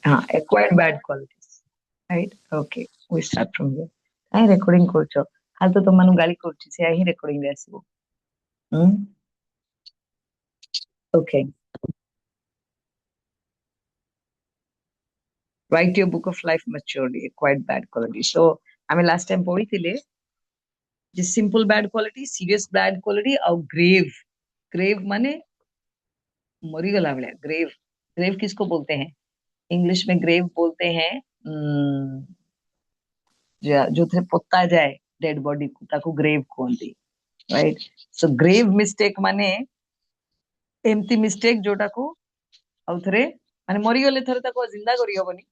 हाँ, acquired bad qualities, right? Okay, we start from here. କାଇଁ recording କରୁଛ? ଖାଲି ତ ତମମାନଙ୍କୁ ଗାଳି କରୁଛି, ସେୟା ହିଁ ରେକର୍ଡିଂ ରେ ଆସିବ। ହୁଁ, okay. Write your book of life maturely, acquired bad quality. So ଆମେ last time ପଢିଥିଲେ ଯେ simple bad quality, serious bad quality ଆଉ grave। grave माने मरीगला भଳିଆ। ग्रेव, ग्रेव किसको बोलते हैं? इंग्लिश में ग्रेव बोलते हैं जो थे पोता जाए डेड बॉडी को, ताको ग्रेव कहते। राइट? सो ग्रेव मिस्टेक माने एम्प्टी मिस्टेक जोटा को आउ थरे माने मरी गले थरे ताको जिंदा करी हबनी।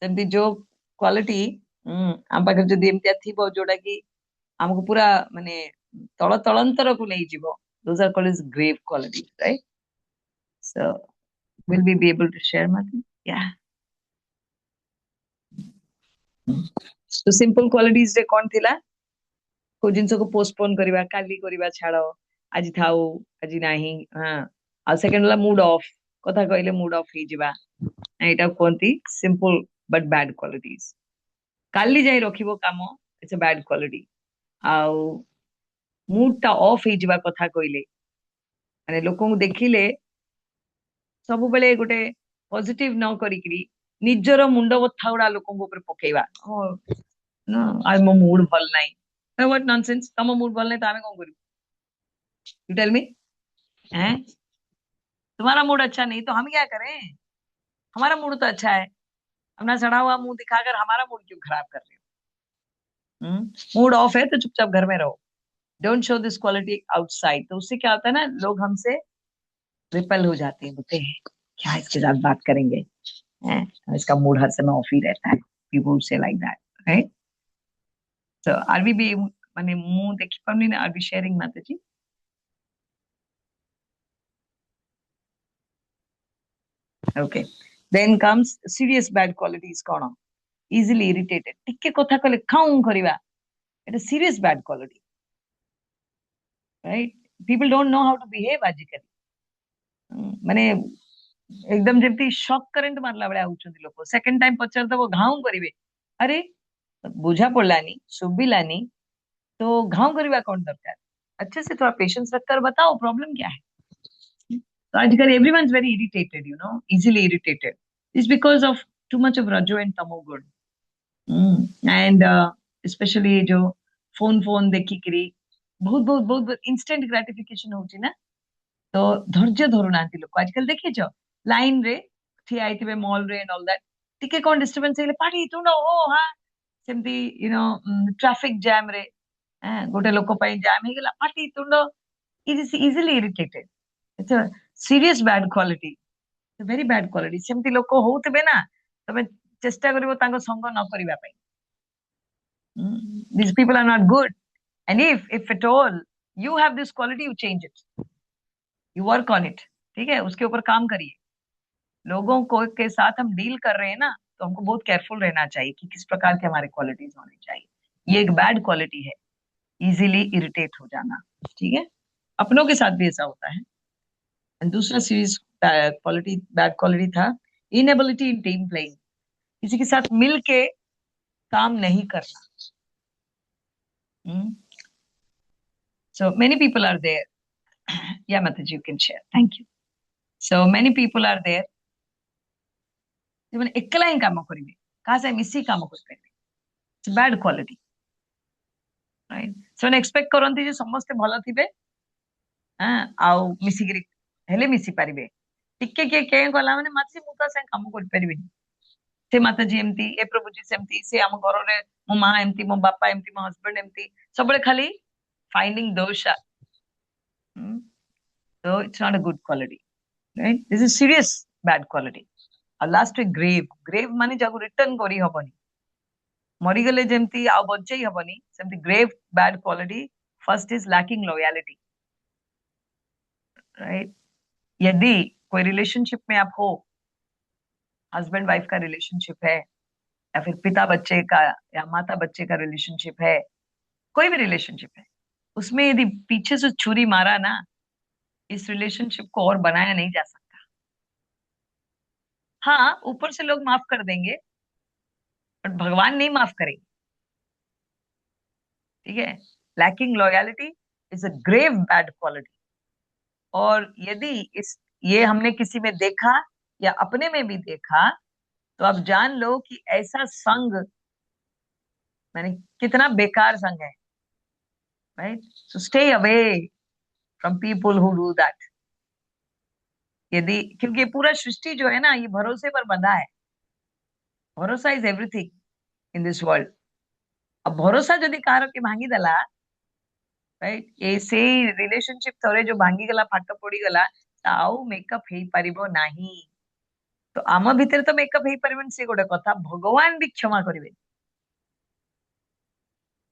सेमती जो क्वालिटी हम पाखे जदी एम्तिया थिबो जोटा की हमको पूरा माने तळ तळंतर को नहीं जीवो, those are called as grave quality, right? So will we be able to share, Martin? Yeah. तो सिंपल क्वालिटीज रे कौन थिला? को जिनस को पोस्टपोन करिवा, काली करिवा छाड़ो, आज थाऊ, आज नाही। हाँ, आ सेकंड वाला मूड ऑफ, कथा कहले मूड ऑफ ही जिबा। एटा कोंती सिंपल बट बैड क्वालिटीज। काली जाई रखिबो काम, इट्स अ बैड क्वालिटी। आउ मूड ता ऑफ ही जिबा कथा कहले, माने लोकन को देखिले सब बेले गोटे पॉजिटिव न करिकरी निजर मुंड बथा उडा लोकन को ऊपर पकेइबा। ओ नो, आज मो मूड भल नाही। व्हाट नॉनसेंस, तम मूड भल नाही तो आमे कोन करिबो? You tell me. हैं? तुम्हारा मूड अच्छा नहीं तो हम क्या करें? हमारा मूड तो अच्छा है। अपना सड़ा हुआ मुंह दिखाकर हमारा मूड क्यों खराब कर रहे हो? मूड ऑफ है तो चुपचाप घर में रहो। Don't show this quality outside. तो उससे क्या होता है ना, लोग हमसे रिपेल हो जाते हैं, बोलते हैं क्या इसके साथ बात करेंगे, हैं? इसका मूड हर समय ऑफ ही रहता है। पीपल से लाइक दैट, राइट? तो आर वी बी माने मुंह देखी पानी ना, आर बी शेयरिंग माता जी? Okay, then comes serious bad qualities. कौन? इजिली इरिटेटेड, टिके कथा कहले खाऊं करिवा, it is serious bad quality, right? People don't know how to behave आजिकल। माने एकदम जेमती शॉक करंट मारला बेले आउचंदी लोक। सेकंड टाइम पचार दबो घाऊ करिवे। अरे बुझा पड़लानी, सुबिलानी, तो घाव करवा कौन दरकार? अच्छे से थोड़ा पेशेंस रखकर बताओ प्रॉब्लम क्या है। तो आजकल everyone is very irritated, you know, easily irritated. It's because of too much of रजो एंड तमोगुण। एंड स्पेशली जो फोन फोन देखी करी बहुत बहुत बहुत इंस्टेंट ग्रेटिफिकेशन होची ना, तो धैर्य धरू नांती लोक। आजकल देखिए जो लाइन रे ठिया आइथिबे मॉल रे एंड ऑल दैट, टिके कोन डिस्टर्बेंस हेले पाटी तुंड ओ हा, सेमती यू नो ट्रैफिक जैम रे गोटे लोक पई जाम हे गेला पाटी तुंड, it is easily irritated. It's a serious bad quality, very bad quality. सेमती लोक होउतबे ना, तमे चेष्टा करिवो तांको संग न करिवा पई। These people are not good, and if at all you have this quality, you change it, you work on it। ठीक है, उसके ऊपर काम करिए। लोगों को के साथ हम डील कर रहे हैं ना, तो हमको बहुत केयरफुल रहना चाहिए कि किस प्रकार के हमारे क्वालिटीज होने चाहिए। ये एक बैड क्वालिटी है, इजीली इरिटेट हो जाना। ठीक है, अपनों के साथ भी ऐसा होता है। And दूसरा सीरीज क्वालिटी, बैड क्वालिटी था इनएबिलिटी इन टीम प्लेइंग। किसी के साथ मिल के काम नहीं करना। So many people are there। Yeah, Mataji, you can share, thank you। So many people are there ଯୋଉମାନେ ଏକଲା ହିଁ କାମ କରିବେ, କାହା ସାଙ୍ଗେ ମିଶିକି କାମ କରିପାରିବେ। Bad quality, right? ସେମାନେ ଏକ୍ସପେକ୍ଟ କରନ୍ତି ଯେ ସମସ୍ତେ ଭଲ ଥିବେ, ଆଉ ମିଶିକିରି ହେଲେ ମିଶି ପାରିବେ। ଟିକେ କିଏ କେଁ କଲା ମାନେ ମାଛି ମୁଁ ତା ସାଙ୍ଗେ କାମ କରିପାରିବିନି। ସେ ମାତାଜୀ ଏମିତି, ଏ ପ୍ରଭୁଜୀ ସେମିତି, ସେ ଆମ ଘରରେ ମୋ ମା ଏମିତି, ମୋ ବାପା ଏମିତି, ମୋ ହଜବେଣ୍ଡ ଏମିତି, ସବୁବେଳେ ଖାଲି फाइंडिंग दोषा। So it's not a good quality, right? This is serious bad quality। और लास्ट में ग्रेव, ग्रेव माने जाको रिटर्न करी हबनी, मरीगले जेमती आ बचई हबनी, सेमती grave bad quality. First is lacking loyalty, right? यदि कोई रिलेशनशिप में आप हो, हस्बैंड वाइफ का रिलेशनशिप है, या फिर पिता बच्चे का या माता बच्चे का रिलेशनशिप है, कोई भी रिलेशनशिप है, उसमें यदि पीछे से छुरी मारा ना, इस रिलेशनशिप को और बनाया नहीं जा सकता। हाँ, ऊपर से लोग माफ कर देंगे, बट भगवान नहीं माफ करेंगे। ठीक है। Lacking loyalty is a grave bad quality. और यदि इस ये हमने किसी में देखा या अपने में भी देखा, तो आप जान लो कि ऐसा संग मैंने कितना बेकार संग है। Right. So stay away from people who do that. यदि क्योंकि ये पूरा सृष्टि जो है ना, ये भरोसे पर बंधा है। भरोसा is everything in this world. अब भरोसा जदि कहार के भांगी देला, राइट, ये से रिलेशनशिप थोड़े जो भांगी गला, फाट पड़ी गला, तो आउ मेकअप हेई परिबो नाही। तो आम भितर तो मेकअप हेई परिबन, से गोटे कथा, भगवान भी क्षमा करिवे।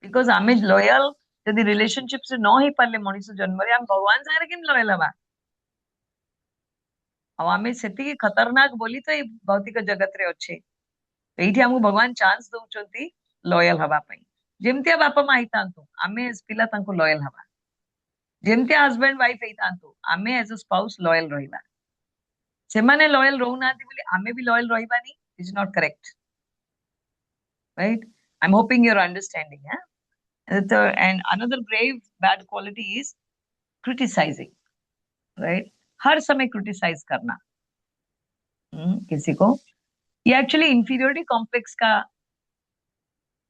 बिकॉज आमे लॉयल जदि रिलेशनशिप से न ही पारले मनीष जन्म रे, हम भगवान सारे केम लॉयल हवा। ଆଉ ଆମେ ସେତିକି ଖତରନାକ ବୋଲି ତ ଏଇ ଭୌତିକ ଜଗତରେ ଅଛେ। ଏଇଠି ଆମକୁ ଭଗବାନ ଚାନ୍ସ ଦଉଛନ୍ତି ଲୟାଲ ହବା ପାଇଁ। ଯେମିତିଆ ବାପା ମା ହେଇଥାନ୍ତୁ, ଆମେ as ପିଲା ତାଙ୍କୁ ଲୟାଲ ହବା। ଯେମିତିଆ ହଜବେଣ୍ଡ ୱାଇଫ ହେଇଥାନ୍ତୁ, ଆମେ as a spouse ଲୟାଲ ରହିବା। ସେମାନେ ଲୟାଲ ରହୁନାହାନ୍ତି ବୋଲି ଆମେ ବି ଲୟାଲ ରହିବାନି, is not correct. Right. I am hoping your understanding. तो and another grave bad quality is criticising. Right. हर समय क्रिटिसाइज करना किसी को, ये एक्चुअली इंफीरियोरिटी कॉम्प्लेक्स का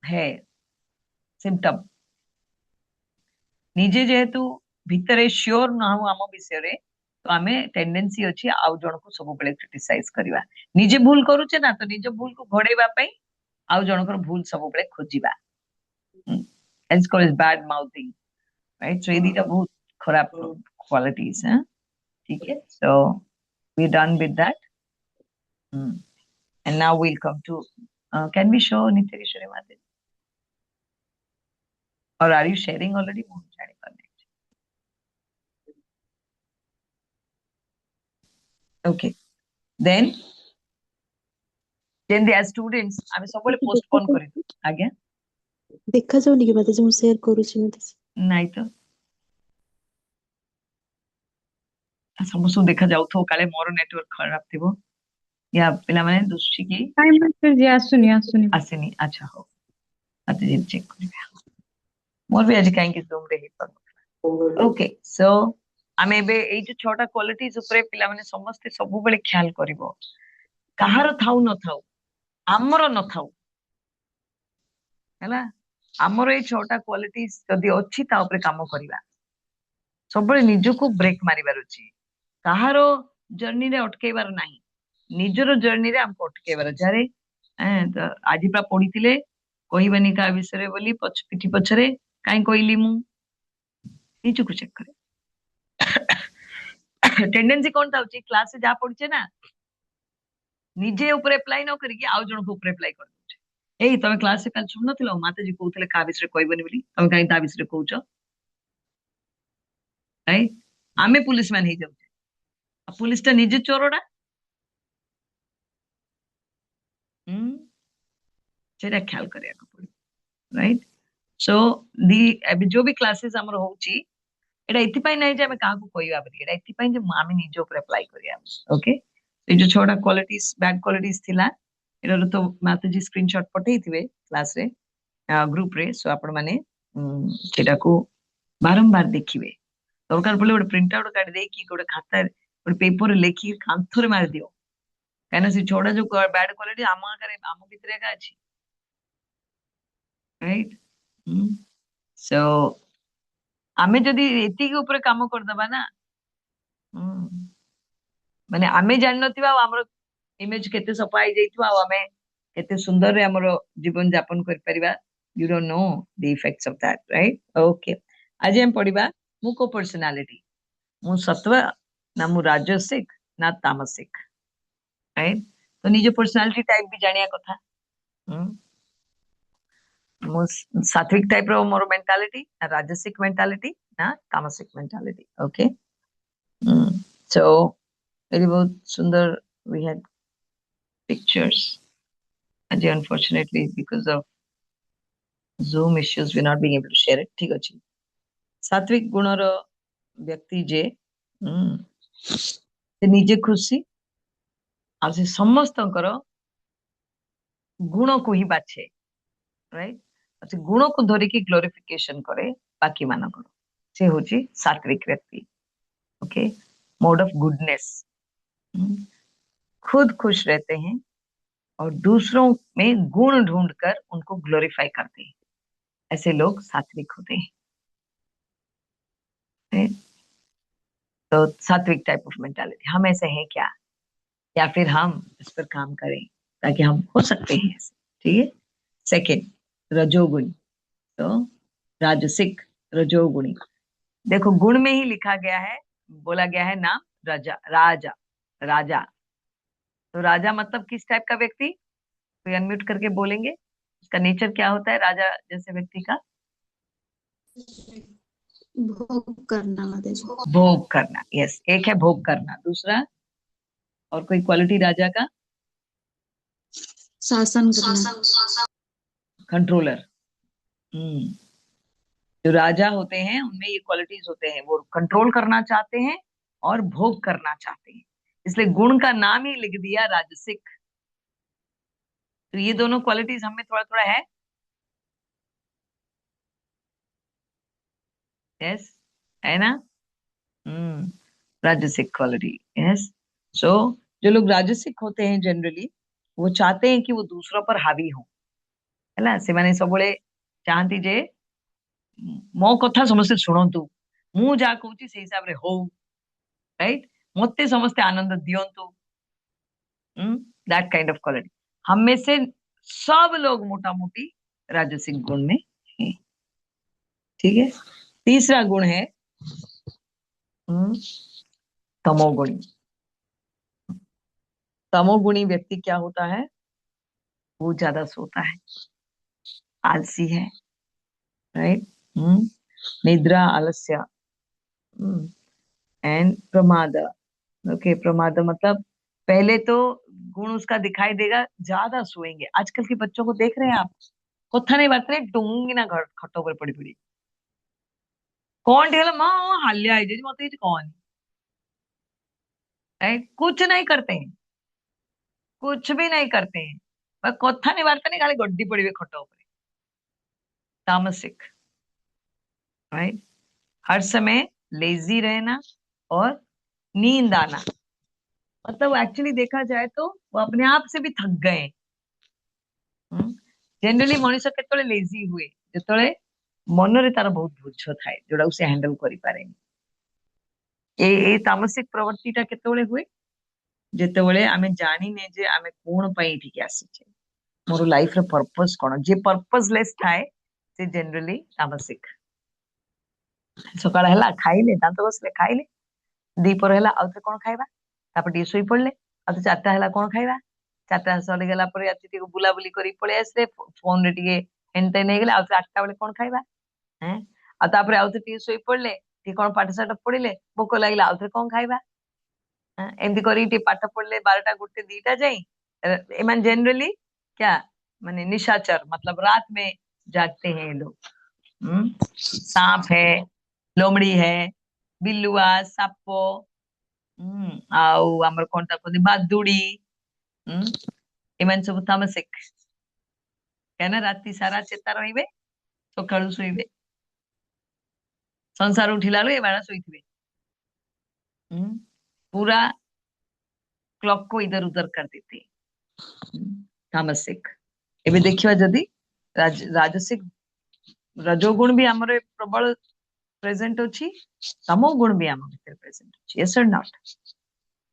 है सिम्पटम। निजे जेहेतु भितरे श्योर न हो आम विषय, तो आमे टेंडेंसी अच्छी आउ जन को सब बेले क्रिटिसाइज करवा। निजे भूल करूचे ना, तो निज भूल को घोड़ेवा पई आउ जनकर भूल सब बेले खोजिबा। It's called bad mouthing. Right. So ये दीटा बहुत खराब क्वालिटीज हैं। ठीक है। So we done with that. And now we'll come to can we show Nityeshwari Mate? Or are you sharing already? ମୁଁ ଜାଣିପାରୁନି। Okay. Then as students ଆମେ ସବୁବେଳେ postpone କରିଦଉ। ଆଜ୍ଞା। देखा जाउनी कि माताजी मु शेयर करूची माताजी। ନାଇଁ ତ ସମସ୍ତଙ୍କୁ ଦେଖା ଯାଉଥିବ, କାଳେ ମୋର ନେଟୱାର୍କ ଖରାପ ଥିବ, या ପିଲାମାନେ ଦୁଷି କି टाइम से जे आसुनी आसुनी ଆସିନି। ଆଚ୍ଛା ହଉ, ମତେ ଯଦି ଚେକ୍ କରିବେ। ମୋର ବି ଆଜି କାହିଁକି ଜୁମ ରେ ହେଇପାରୁନଥିଲା। ଓକେ। ସୋ ଆମେ ଏବେ ଏଇ ଯୋଉ 6ଟା କ୍ୱାଲିଟିଜ ଉପରେ ପିଲାମାନେ ସମସ୍ତେ ସବୁବେଳେ ଖ୍ୟାଲ କରିବ। କାହାର ଥାଉ ନଥାଉ, ଆମର ନଥାଉ, ହେଲା। ଆମର ଏଇ 6ଟା କ୍ୱାଲିଟିଜ ଯଦି ଅଛି, ତା ଉପରେ କାମ କରିବା। ସବୁବେଳେ ନିଜକୁ ବ୍ରେକ୍ ମାରିବାର ଅଛି। କାହାର ଜର୍ଣ୍ଣିରେ ଅଟକେଇବାର ନାହିଁ, ନିଜର ଜର୍ଣ୍ଣିରେ ଆମକୁ ଅଟକେଇବାର ଅଛି। ଆରେ ଆଜି ପୁରା ପଢିଥିଲେ, କହିବାନି କାହା ବିଷୟରେ ବୋଲି ପିଠି ପଛରେ କାହିଁ କହିଲି ମୁଁ, ନିଜକୁ ଚେକ୍ କରେ। टेंडेंसी कौन था क्लास से जहाँ पढ़ुचे ना, निजे ऊपर अप्लाई न करिके आउ जणक ऊपर अप्लाई कर दउचे। एई तमे क्लास से कल सुन नथिलो माताजी कहउतले का विषय कहबनी बोली, तमे काई ता विषय कहउछ। राइट। आमे पुलिस मैन हे जाउचे, आ पुलिस ता निजे चोरडा। सेटा ख्याल करिया को पड़ी। राइट। सो दी अभी जो भी क्लासेस हमर होउची, एटा इतिपाई नाही जे हमें काहा को कहबा बोली, एटा इतिपाई जे आमे निजे ऊपर अप्लाई करिया। ओके। ए जो 6टा क्वालिटीज बैड क्वालिटीज थिला, एटार तो माताजी स्क्रीनशॉट पठेइथिबे क्लास रे, ग्रुप रे। सो आपण माने सेटा को बारंबार देखिबे। दरकार पड़े गोटे प्रिंट आउट काढ दे कि गोटे खाता गोटे पेपर लेखि कांथरे मार दियो, कहना से 6टा जो बैड क्वालिटी आम आगे आम भितर एका अछि। राइट। सो आमे जदि एतिक ऊपर काम कर दबा ना, माने आमे जान नथिबा हमर इमेज केते सफा हो जाइथिबा, आ आमे केते सुंदर रे हमर जीवन यापन कर परिबा। You don't know the effects of that. Right. Okay. आज हम पढ़िबा मु को पर्सनालिटी। मु सत्व ना मु राजसिक ना तामसिक। राइट। तो निज पर्सनालिटी टाइप भी जानिया कथा। मु सात्विक टाइप रो मोर मेंटालिटी, ना राजसिक मेंटालिटी ना तामसिक मेंटालिटी। ओके। सो very बहुत सुंदर we had pictures. And unfortunately because of Zoom issues we're not being able to share it. ठीक अछि। सात्विक गुणर व्यक्ति जे से निजे खुशी, ଆଉ ସେ ସମସ୍ତଙ୍କର ଗୁଣ को ही ବାଛେ, राइट। से गुण को धरिकी ग्लोरिफिकेशन करे बाकी मानकर, से होची सात्विक व्यक्ति। ओके, मोड ऑफ गुडनेस, खुद खुश रहते हैं और दूसरों में गुण ढूंढकर उनको ग्लोरीफाई करते हैं, ऐसे लोग सात्विक होते हैं। right? तो सात्विक टाइप ऑफ मेंटालिटी, हम ऐसे हैं क्या, या फिर हम इस पर काम करें ताकि हम हो सकते हैं ऐसे। ठीक है। सेकेंड, रजोगुणी। तो राजसिक, रजोगुणी, देखो गुण में ही लिखा गया है, बोला गया है नाम राजा, राजा, राजा। तो राजा मतलब किस टाइप का व्यक्ति, कोई अनम्यूट करके बोलेंगे, उसका नेचर क्या होता है राजा जैसे व्यक्ति का? भोग करना माता जी। भोग करना, यस, एक है भोग करना, दूसरा और कोई क्वालिटी राजा का? शासन करना। कंट्रोलर। जो राजा होते हैं उनमें ये क्वालिटीज होते हैं, वो कंट्रोल करना चाहते हैं और भोग करना चाहते हैं, इसलिए गुण का नाम ही लिख दिया राजसिक। तो ये दोनों क्वालिटीज हमें थोड़ा थोड़ा है। यस, है ना? राजसिक क्वालिटी, यस। सो जो लोग राजसिक होते हैं जनरली वो चाहते हैं कि वो दूसरों पर हावी हो, ହେଲା ସେମାନେ ସବୁବେଳେ ଚାହାନ୍ତି ଯେ ମୋ କଥା ସମସ୍ତେ ଶୁଣନ୍ତୁ, ମୁଁ ଯାହା କହୁଛି ସେଇ ହିସାବରେ ହଉ, राइट, ମତେ ସମସ୍ତେ आनंद दियंतु, दैट काइंड ऑफ क्वालिटी। हम में से सब लोग मोटा मोटी राजसिक गुण में हैं। ठीक है। तीसरा गुण है तमोगुणी। तमोगुणी व्यक्ति क्या होता है, वो ज्यादा सोता है, आलसी है, राइट। निद्रा, आलस्य एंड प्रमाद। ओके, प्रमाद मतलब पहले तो गुण उसका दिखाई देगा, ज्यादा सोएंगे। आजकल के बच्चों को देख रहे हैं आप, कथा नहीं बात नहीं, डूंगी ना घर खटो पर पड़ी पड़ी कौन ठेला माँ हालिया है जी मत कौन, राइट, कुछ नहीं करते हैं, कुछ भी नहीं करते हैं, बस कथा नहीं बात नहीं, खाली गड्डी पड़े खटो पर। तामसिक, राइट, हर समय लेजी रहना और नींद आना, मतलब एक्चुअली देखा जाए तो वो अपने आप से भी थक गए। जनरली मनीष केतले लेजी हुए जेतले मनरे तार बहुत बोझ थाए जोड़ा से हैंडल करि पारेनी। ए तामसिक प्रवृत्तिटा केतले हुए जेतेबेले आमे जानी ने जे आमे कोन पई ठीक आसीचे, मोर लाइफ रे पर्पस कोन, जे पर्पसलेस थाए से जनरली तामसिक। सकाळ हला खाइले दांत बसले खाइले, दीपर हला आउथे कोन खाइबा, तापर टी सोई पड़ले, आ चारटा हला कोन खाइबा, चारटा सरी गला पर टी बुला बुली करी पळे आसले, फोन रे टी एंटे नै गेले, आ 8टा बेले कोन खाइबा हैं, आ तापर आउथे टी सोई पड़ले, टी कोन पाठ साठ पढिले, भोक लागला आउथे कोन खाइबा, एमती करी टी पाठ पढ़ले 12टा गुटे 2टा जाई। एमन जनरली क्या माने निशाचर, मतलब रात में जागते हैं ये लोग। सांप है, लोमड़ी है, बिल्लुआ, सापो, आउ हमर कोनटा कोदी बादुड़ी, एमन सब तामसिक, कहना राती सारा चेता रहिबे, सकाळु सोइबे, संसार उठिला ए बाळा सोइथिबे, पूरा क्लॉक को इधर उधर कर देते। तामसिक। एबे देखिवा जदी राजसिक, रजोगुण भी हमरे प्रबल प्रेजेंट अछि, तमो गुण भी हम भीतर प्रेजेंट अछि, यस और not.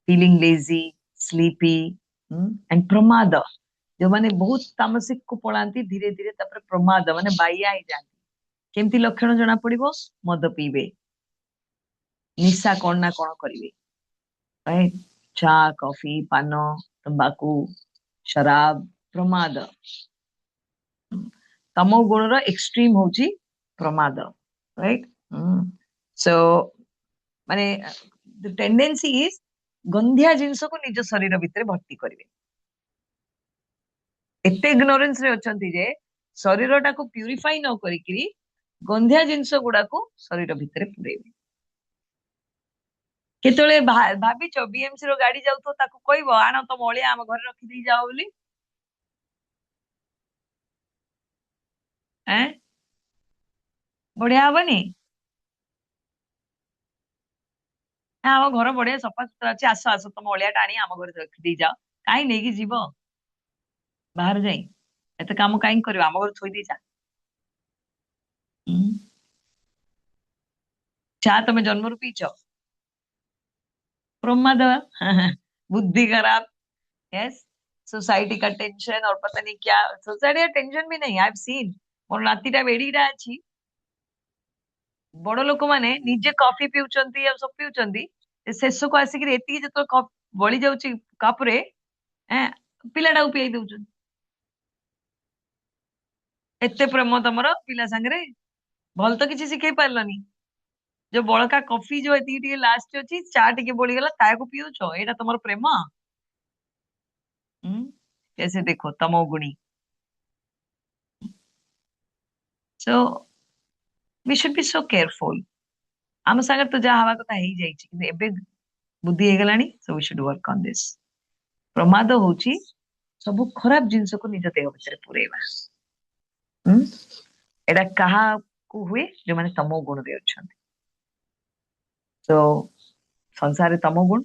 Feeling lazy, sleepy and प्रमाद, जो माने बहुत तामसिक को पळांती धीरे धीरे तापर प्रमाद माने बाया ही जाती। केमती लक्षण जणा पड़िबो, मद पीबे, निशा कोन ना कोन करिवे, राइट, चा, कॉफी, पान, तंबाकू, शराब, प्रमाद। तमो गुण रो एक्सट्रीम होची प्रमाद, राइट। सो माने द टेंडेंसी इज गंधिया जिंस को निज शरीर भितर भर्ती करिवे, एते इग्नोरेंस रे अछंती जे शरीरटा को प्यूरिफाई न करिकरी गंधिया जिंस गुडा को शरीर भितर पुरेइबे। केतळे भाविच बीएमसी रो गाड़ी जाऊ तो ताको कहबो आण तम अलिया आम घर रखी दी जाओ बोली हैं बढ़िया हबनी आम घर बढ़िया सफा सुतरा अच्छे आस आस तम अलिया टाणी आम घर रखी दी जाओ कहीं नहीं जीव बाहर जाई एते काम कहीं कर आम घर थोई दी जा हम्म। चा तमे जन्म रू पीछ प्रमाद बुद्धि खराब यस सोसाइटी का टेंशन और पता नहीं क्या सोसाइटी का टेंशन भी नहीं आई हैव सीन मोर नातीटा बेडीटा अछि बड़ लोक माने निजे कॉफी पिउचंती या सब पिउचंती शेष को आसिक एति जतो बळी जाउची कप रे हैं पिलाटा पियाई दउचन एते प्रेम तमरो पिला संगरे भल तो किसी सिखै पारलनी जो बड़का कॉफी जो एति टिके लास्ट अछि चा टिके बळी गला ताको पिउछो एटा तमरो प्रेम कैसे देखो तमोगुणी so we should be so careful आम सागर तो जहाँ हवा कथा ही जाइछि कि एबे बुद्धि हे गलानी so we should work on this प्रमाद होची सब खराब जिंस को निज देह भीतर पुरेवा एटा कहा को हुए जो माने तमो गुण रे अछंती तो संसार रे तमो गुण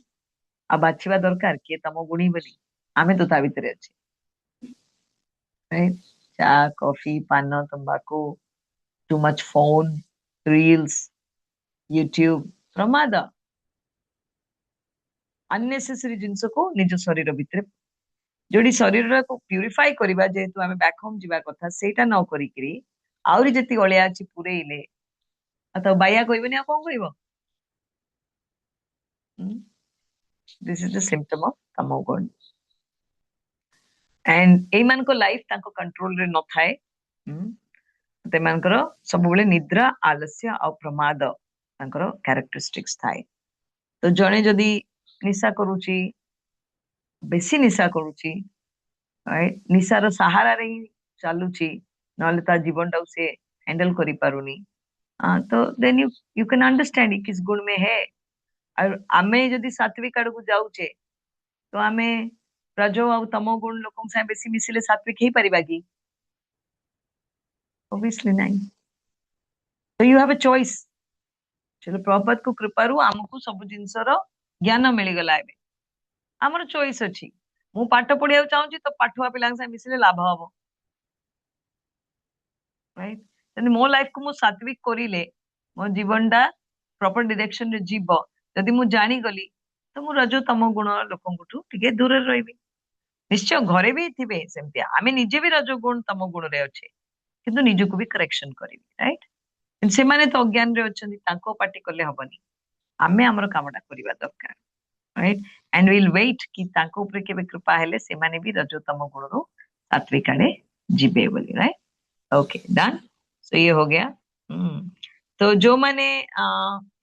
आ बाछिबा दरकार के तमो गुणी बोली आमे तो ता भीतर अछि राइट चा कॉफी पान तंबाकू too much phone reels YouTube प्रमाद अननेसेसरी जिंस को निज शरीर भीतर जोड़ी शरीर को प्यूरिफाई करबा जेतु आमे बैक होम जिबा कथा सेटा न करी करी आउरी जति अलिया अछि पुरेइले अतो बाया कहबनी आ कोन कहबो this is the symptom of तमोगुण एंड ए मान को लाइफ ताको कंट्रोल रे न थाए ते मानकर सब बेले निद्रा आलस्य आ प्रमाद तांकर कैरेक्टरिस्टिक्स थाए तो जणे जदी निशा करूची बेसी निशा करूची राइट निशार सहारा रे ही चालुची नले ता जीवन टाउ से हैंडल करी पारुनी तो देन यू कैन अंडरस्टैंड किस गुण में है और आमे जदी सात्विक आड़ को जाउचे तो आमे रजो आ तमो गुण लोकन से बेसी मिसिले सात्विक ही परिबा की ऑब्वियसली नहीं तो यू हैव अ चॉइस चलो प्रभुपाद को कृपारू आमको सब जिनसर ज्ञान मिली गला एबे हमर चॉइस अछि मु पाठ पढिया चाहूची तो पाठुआ पिलांग से मिसिले लाभ हबो राइट तने मो लाइफ को मु सात्विक करिले मो जीवनटा प्रॉपर डायरेक्शन रे जीव जदि मु जानी गली तो मु रजो तमो गुण लोकंकुठू टिके दूर रे रहबी निश्चय घरे भी थिबे सेमतिया आमे निजे भी रजो गुण तमो गुण रे अच्छे किंतु निजको भी करेक्शन करिबी राइट से माने तो अज्ञान रे अछंती तांको पार्टी करले हबनी आमे हमर कामटा करिबा दरकार राइट एंड विल वेट कि तांको ऊपर केबे कृपा हेले से माने भी रजो तमो गुण रो सात्विक आड़े जिबे बोली राइट ओके डन सो ये हो गया तो जो माने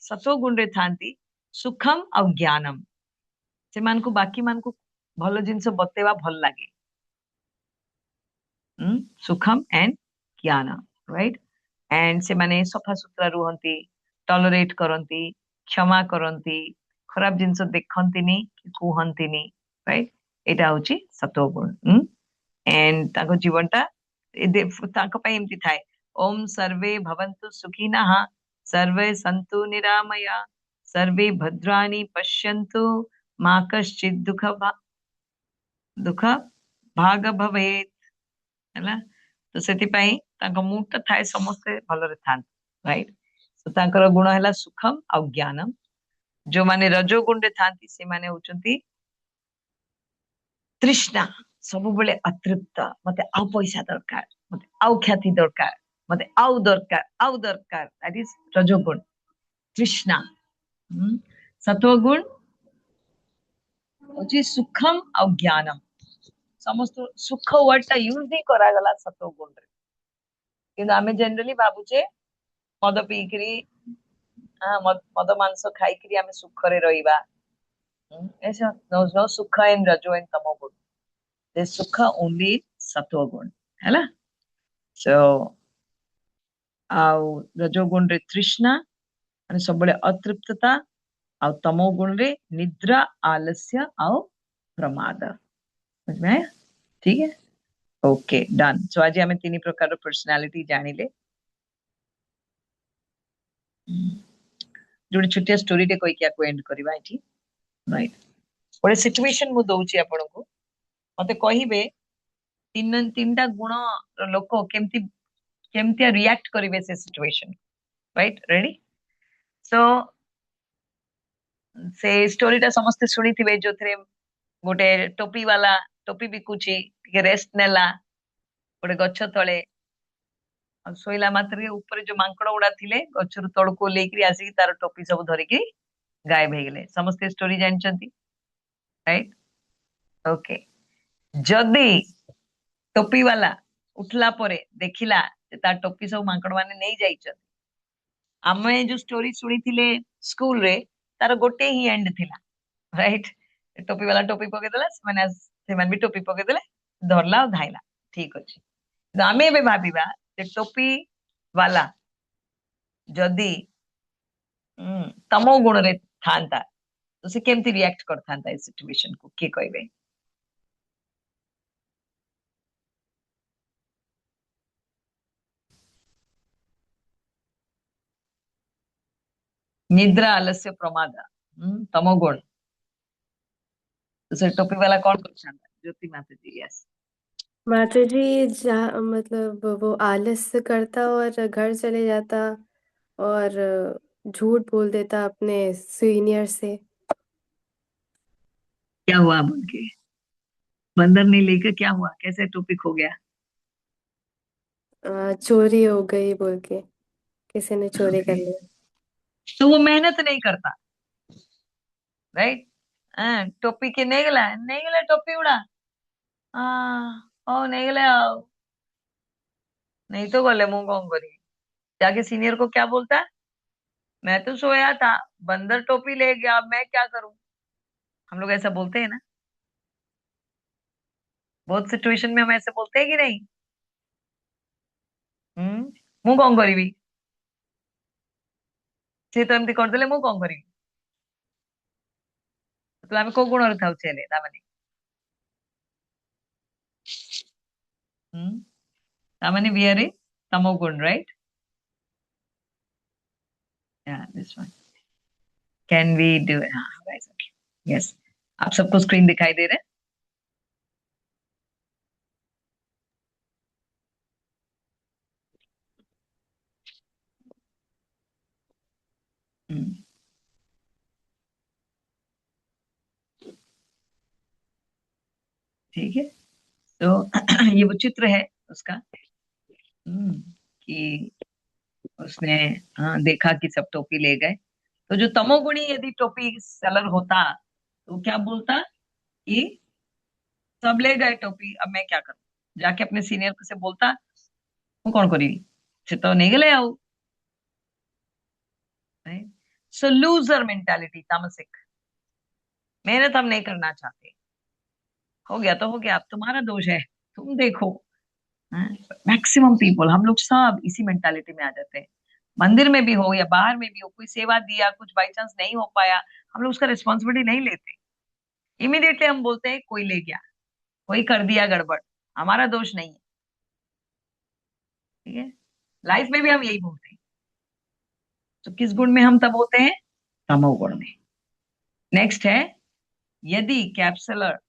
सत्व गुण रे थांती सुखम और ज्ञानम से मान को बाकी मान को भलो जिंस बतेवा भल लागे सुखम एंड ज्ञान राइट एंड से माने सफा सुतरा रुहंती टॉलरेट करंती क्षमा करंती खराब जिंस देखंतीनी कि कुहंतीनी राइट एटा होची सत्व गुण एंड ताको जीवनटा ताको पय एमती थाए ओम सर्वे भवन्तु सुखिनः सर्वे सन्तु निरामया सर्वे भद्राणि पश्यन्तु मा कश्चित् दुख भाग भवेत् हैला तो सेति पय ताको मूड त थाए समस्त भलरे थान राइट तो ताकर गुण हैला सुखम आ ज्ञानम जो माने रजो गुण रे थांती से माने होचंती तृष्णा सब बेले अतृप्त मते आउ पैसा दरकार मते आउ ख्याति दरकार मते आउ दरकार दैट इज रजोगुण तृष्णा सत्वगुण होची सुखम और ज्ञानम समस्त सुख वर्ड टा यूज नहीं करा गला सत्वगुण रे किंतु आमे जनरली भाबुचे मद पीकरी मद मांस खाइकरी आमे सुख रे रहिबा ऐसा नो सुख इन रजो इन तमोगुण दे सुख ओनली सत्वगुण हैला सो आउ रजोगुण रे तृष्णा माने सब बड़े अतृप्तता ଆଉ ତମो गुण रे निद्रा आलस्य ଆଉ प्रमाद। समझ में आया? ठीक है, ओके डन। सो आज हमें तीन प्रकार पर्सनालिटी जानिले। जोड़े छोटिया स्टोरी टे कोई क्या को एंड करबा एठी, राइट? गोटे सिचुएशन मु दउची आपन को, मते कहिबे तीनटा गुण लोक केमती केमती रिएक्ट करिवे से सिचुएशन, राइट? रेडी? सो से स्टोरीटा समस्ते सुनी थिबे, जो थे गोटे टोपी वाला टोपी बिकुची, टिके रेस्ट नेला गोटे गछ तले, शोला मात्र ऊपर जो मांकड़ गुड़ा थिले गछरु तळको लेकरी आसी तार टोपी सब धरिकी गायब हो गले। समस्ते स्टोरी जानचंती, राइट? ओके। जदी टोपी वाला उठला परे देखिला तार टोपी सब मांकड़ माने नहीं जाइछन, आमे जो स्टोरी सुनी थिले स्कूल रे तार गोटे ही एंड थिला, राइट? टोपी वाला टोपी पके देला, से मन भी टोपी पके देले, धरला और धाइला, ठीक अछि। आमे बे भाबिबा जे टोपी वाला जदी तमो गुण रे थांता तो से केमती रिएक्ट कर थांता इस सिचुएशन को, के कहबे? निद्रा आलस्य प्रमाद, तमो गुण, तो से टोपी वाला कौन कर थांता? ज्योति माता जी, यस। माता जी मतलब वो आलस करता और घर चले जाता और झूठ बोल देता अपने सीनियर से। क्या हुआ बोल के? बंदर नहीं लेकर क्या हुआ? कैसे टोपी खो गया? चोरी हो गई बोल के, किसी ने चोरी कर Okay. लिया। तो वो मेहनत नहीं करता, राइट? टोपी के नहीं गला टोपी उड़ा, ओ नहीं गला, नहीं तो गले मुंह कौन करी, जाके सीनियर को क्या बोलता? मैं तो सोया था, बंदर टोपी ले गया, अब मैं क्या करूं? हम लोग ऐसा बोलते हैं ना, बहुत सिचुएशन में हम ऐसे बोलते हैं कि नहीं? हम्म, मुंह कौन करी, से तो एमती करदेले मुंह कौन करी। तो आम को गुण था चले तामाने, तामाने वी आर ए तमो गुण, राइट? या this one can we do, guys, okay, yes. आप सबको स्क्रीन दिखाई दे रहे हैं? ठीक है, तो ये वो चित्र है उसका, कि उसने देखा कि सब टोपी ले गए, तो जो तमोगुणी यदि टोपी सेलर होता तो क्या बोलता कि सब ले गए टोपी, अब मैं क्या करूं? जाके अपने सीनियर से बोलता, वो कौन करी, से तो नहीं गले आओ, सो लूजर मेंटालिटी, तामसिक, मेहनत हम नहीं करना चाहते, हो गया तो हो गया, अब तुम्हारा दोष है, तुम देखो। मैक्सिमम पीपल, हम लोग सब इसी मेंटालिटी में आ जाते हैं। मंदिर में भी हो या बाहर में भी हो, कोई सेवा दिया, कुछ बाई चांस नहीं हो पाया, हम लोग उसका रिस्पॉन्सिबिलिटी नहीं लेते। इमीडिएटली हम बोलते हैं कोई ले गया, कोई कर दिया गड़बड़, हमारा दोष नहीं है। ठीक है, लाइफ में भी हम यही बोलते हैं। तो किस गुण में हम तब होते हैं? तमोगुण में। नेक्स्ट है, यदि कैप्सुलर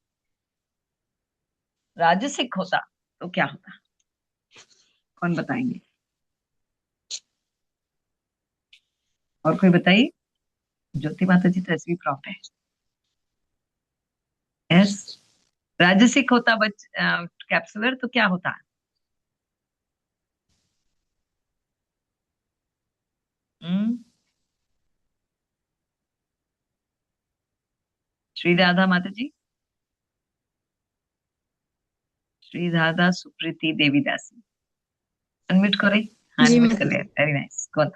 राजसिक होता तो क्या होता? कौन बताएंगे? और कोई बताइए? ज्योति माता जी तो ऐसे भी प्रॉप है। यस, राजसिक होता कैप्सुलर तो क्या होता? हम्म, श्री राधा माता जी, श्री राधा सुप्रीति देवीदासी, अनम्यूट करें। हाँ, जी अनम्यूट कर माता लिया, वेरी नाइस, गुड।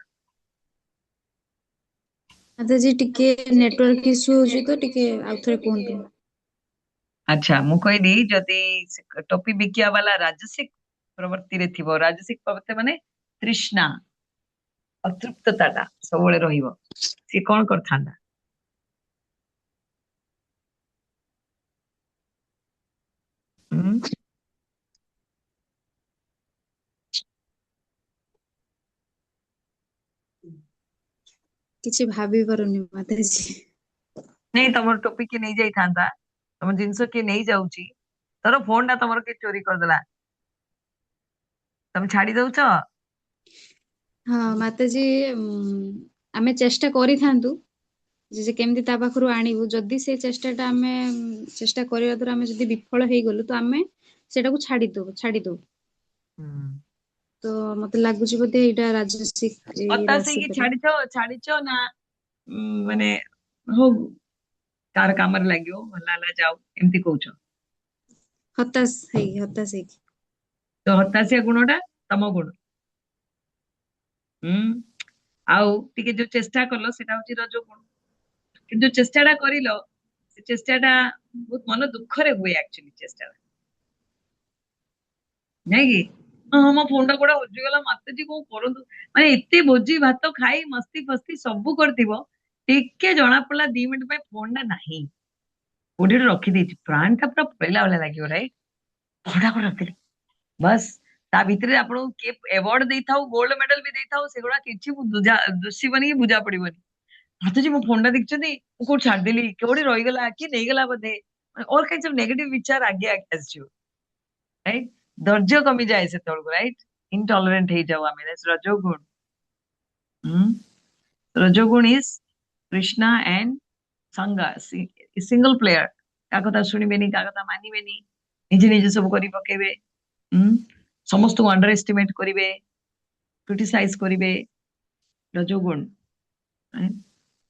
जी टिके नेटवर्क इश्यू होची तो टिके आउथरे कोंतु। अच्छा, मु कहली जदि टोपी बिकिया वाला राजसिक प्रवृत्ति रे थिबो, राजसिक प्रवृत्ति माने तृष्णा, अतृप्तता सबले रहिबो, से कौन करथांदा? କିଛି ଭାବି ପାରୁନି ମାତାଜୀ। नहीं तमर टॉपिक के नहीं जाई थांता तमर जिंस के नहीं जाउची तोर फोन टा तमर के चोरी कर देला तम छाड़ी दउछ ହଁ ମାତାଜୀ ଆମେ ଚେଷ୍ଟା କରିଥାନ୍ତୁ ଯେ କେମିତି ତା ପାଖରୁ ଆଣିବୁ। ଯଦି ସେ ଚେଷ୍ଟାଟା ଆମେ ଚେଷ୍ଟା କରିବା ଦ୍ୱାରା ଆମେ ଯଦି ବିଫଳ ହେଇଗଲୁ ତ ଆମେ ସେଟାକୁ ଛାଡ଼ିଦଉ। ତ ମତେ ଲାଗୁଛି ବୋଧେ ଏଇଟା ରାଜସିକ पता से ରାଶି कि ପରି। छाड़ीछो ना माने हो कार कामर लागियो भला ला जाओ एमती कहउछ ହତାଶ ହେଇକି तो हताशिया गुणटा तम गुण आउ टिके जो चेष्टा करलो सेटा होची रजो गुण किंतु चेष्टाटा करिलो से चेष्टाटा बहुत मन दुख रे हुए एक्चुअली चेष्टा नहीं कि हाँ मो फोन टा कोड़ा हजि गला माताजी को करंतु माने एते भोजी भात खाई मस्ती फस्ती सब करथिबो टिके जणा पड़ला 2 मिनिट पे फोन टा नाही कोठी रखी देछि प्राण टा पूरा पळला वाला लागियो राइट फोड़ा को रखली बस ता भितरे आपण के अवार्ड देथाउ गोल्ड मेडल भी देथाउ सेगुडा किछि बुझा दुसी बनी बुझा पड़िबनी माताजी मो फोन टा देखछनी को छाड़ देली केवडी रहि गला कि नहीं गला बदे ऑल काइंड्स ऑफ नेगेटिव विचार आगे आसजियो राइट धैर्य कमी जाए से तळको राइट इनटॉलरेंट हे जाऊ आमे दैट्स रजोगुण रजोगुण इज कृष्णा एंड संगा सिंगल प्लेयर का कथा सुनिबेनी का कथा मानिबेनी निजे निजे सब करी पकेबे समस्त को अंडर एस्टिमेट करिवे क्रिटिसाइज करिवे रजोगुण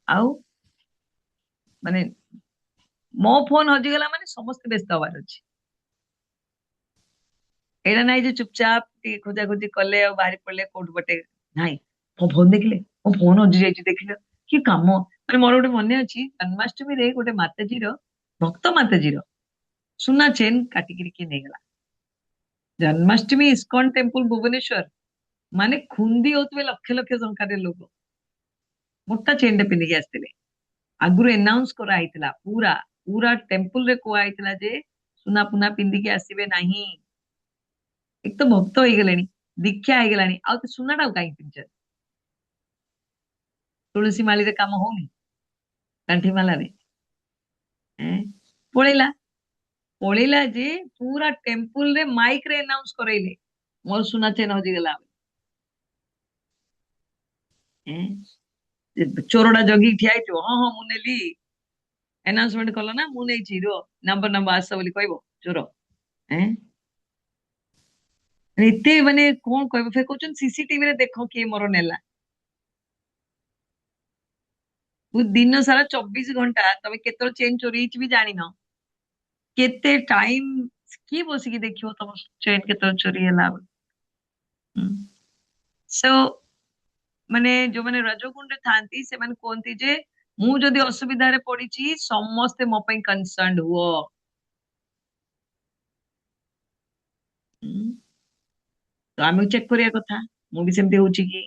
आउ माने मो फोन हजि गला माने समस्त व्यस्त हवार अछि एड़ा नाही जे चुपचाप टी खोजा खोजी कले और बाहर पड़ले कोट बटे नाही मो फोन देखले मो फोन हजि जाई देखले कि काम माने मोर गोटे मने अछि जन्माष्टमी रे गोटे माताजी रो भक्त माताजी रो सुना चेन काटिकिरी के नहीं गला जन्माष्टमी इस्कॉन टेम्पल भुवनेश्वर माने खुंदी होतबे लक्ष लक्ष संख्या रे लोग मोटा चेन टे पिंदी आस्तिले आगुरु अनाउंस करा आइतला पूरा पूरा टेम्पल रे को आइतला जे सुना पुना पिंदी के आसीबे नाही एक तो भक्त हो गलेनी दीक्षा हो गलानी आ तो सुनाटा काई पिंचर तुलसी माली रे काम होनी कंठी माला रे पळेला पळेला जे पूरा टेम्पल रे माइक रे अनाउंस करैले मोर सुना चेन हजि गला चोरडा जगी ठिया छु हां हां मु नेली अनाउंसमेंट कलो ना मु नै छि रो नंबर नंबर आस बोली कहबो चोर एते माने कोन कहबो फे कहउछन सीसीटीवी रे देखो के मोर नेला दिन सारा 24 घंटा तमे केतल चेन चोरी भी जानी न केते टाइम की बसिकी देखियो तम चेन केतल चोरी हैला सो माने जो माने रजोगुण रे थांती से माने कोनती जे मु जदी असुविधा रे पड़ीची समस्त मो पई कंसर्न हुओ तो आमे चेक करिया कथा मु भी सेमते होची की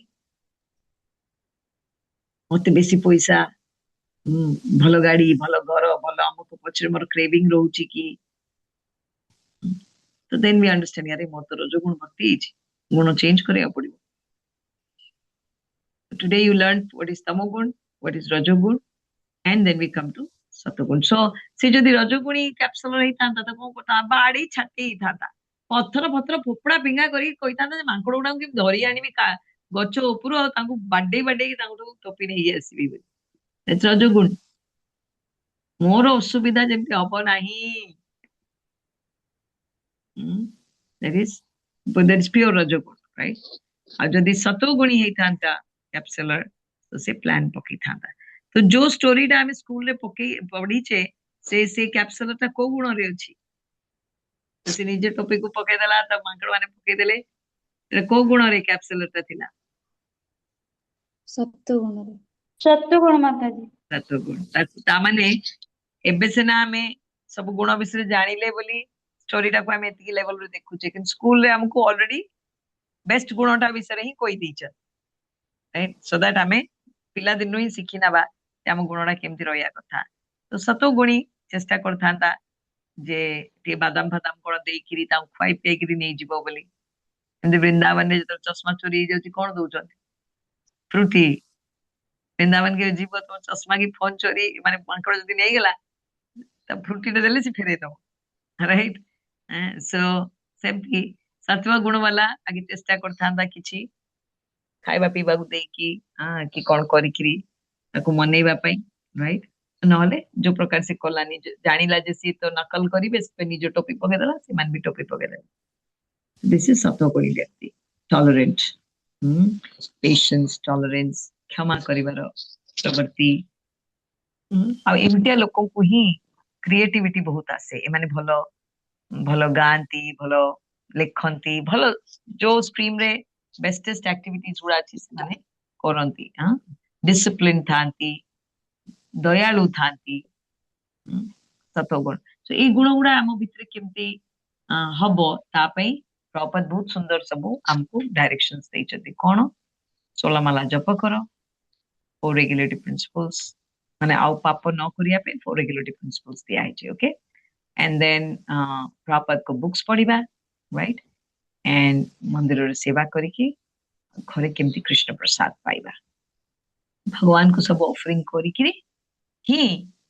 मते बेसी पैसा भल गाड़ी भल घर भल अमुक पछरे मोर क्रेविंग रहउची की तो देन वी अंडरस्टैंड यार मोर तो रजोगुण भक्ति इच गुण चेंज करिया पड़िबो today you learned what is tamogun what is rajogun and then we come to सतोगुण सो से जदि रजोगुणी कैप्सूल रही थांता तो कोन कोता बाड़ी छाटी थांता पत्थर पत्थर फोपड़ा पिंगा करी कहि थांता जे मांकड़ गुडा के धरी आनिबी गछ उपरु आ तांकु बाडे बाडे की तांकु टोपी नै आसीबी बोली रजोगुण मोर असुविधा जेमति हब नाही that is pure रजोगुण राइट आ जदि सतोगुणी हेई थांता कैप्सूलर तो से प्लान पकी थांता तो जो स्टोरी टा हमें स्कूल रे पके पढ़ी छे से कैप्सूलर ता को गुण रे अछि तो से निजे टॉपिक को पके देला त मांकड़ माने पके देले रे को गुण रे कैप्सूलर ता थिला सत्वगुण सत्वगुण माताजी सतोगुण ता माने एबे सेना हमें सब गुण विषय जानिले बोली स्टोरी टा को हमें एतिकी लेवल रे देखु छे कि स्कूल रे हमको ऑलरेडी बेस्ट गुणटा विषय ही कोई दीच राइट सो दैट हमें पिला दिन ही शिखी नबा आम गुणटा केमती रहिया कथा तो सतोगुणी चेष्टा करथांता जे टे बादाम फादाम कोन देइकिरी ता खुआई पेकिरी नै जिवो बोली एमती वृंदावन रे जतो चश्मा चोरी जाउची कोन दउछन फ्रूटी वृंदावन के जीव तो चश्मा की फोन चोरी माने मांकड़ जदी नहीं गला तब फ्रुटी देले से फेरे दो राइट सो सेमती सत्व गुण वाला आगे चेष्टा करथांदा किछि खाइबा पीबा को देकी कि कौन करिकरी ताको मनेइबा पई राइट नहले जो प्रकार से कलानी जानिला जे सी तो नकल करिबे से निज टोपी पके देला से मान भी टोपी पके देला दिस इज सत्वगुणी व्यक्ति टॉलरेंट पेशेंस टॉलरेंस क्षमा करिवार प्रवृत्ति आ एमतिया लोक को ही क्रिएटिविटी बहुत आसे ए माने भलो भलो गांती भलो लेखंती भलो जो स्ट्रीम रे बेस्टेस्ट एक्टिविटीज गुड़ा अछि से माने करंती डिसिप्लिन थांती दयालु थांती सतगुण सो ए गुण गुड़ा आम भितर केमती हबो ता पई प्रभुपाद बहुत सुंदर सबु हमको डायरेक्शंस देइछथि कोन 16 माला जप करो 4 रेगुलेटरी प्रिंसिपल्स माने आउ पाप न करिया पे 4 रेगुलेटरी प्रिंसिपल्स दिया है ओके एंड देन प्रभुपाद को बुक्स पढ़िबा राइट एंड मंदिर रे सेवा करिकी घरे केमती कृष्ण प्रसाद पाइबा भगवान को सब ऑफरिंग करिकी ही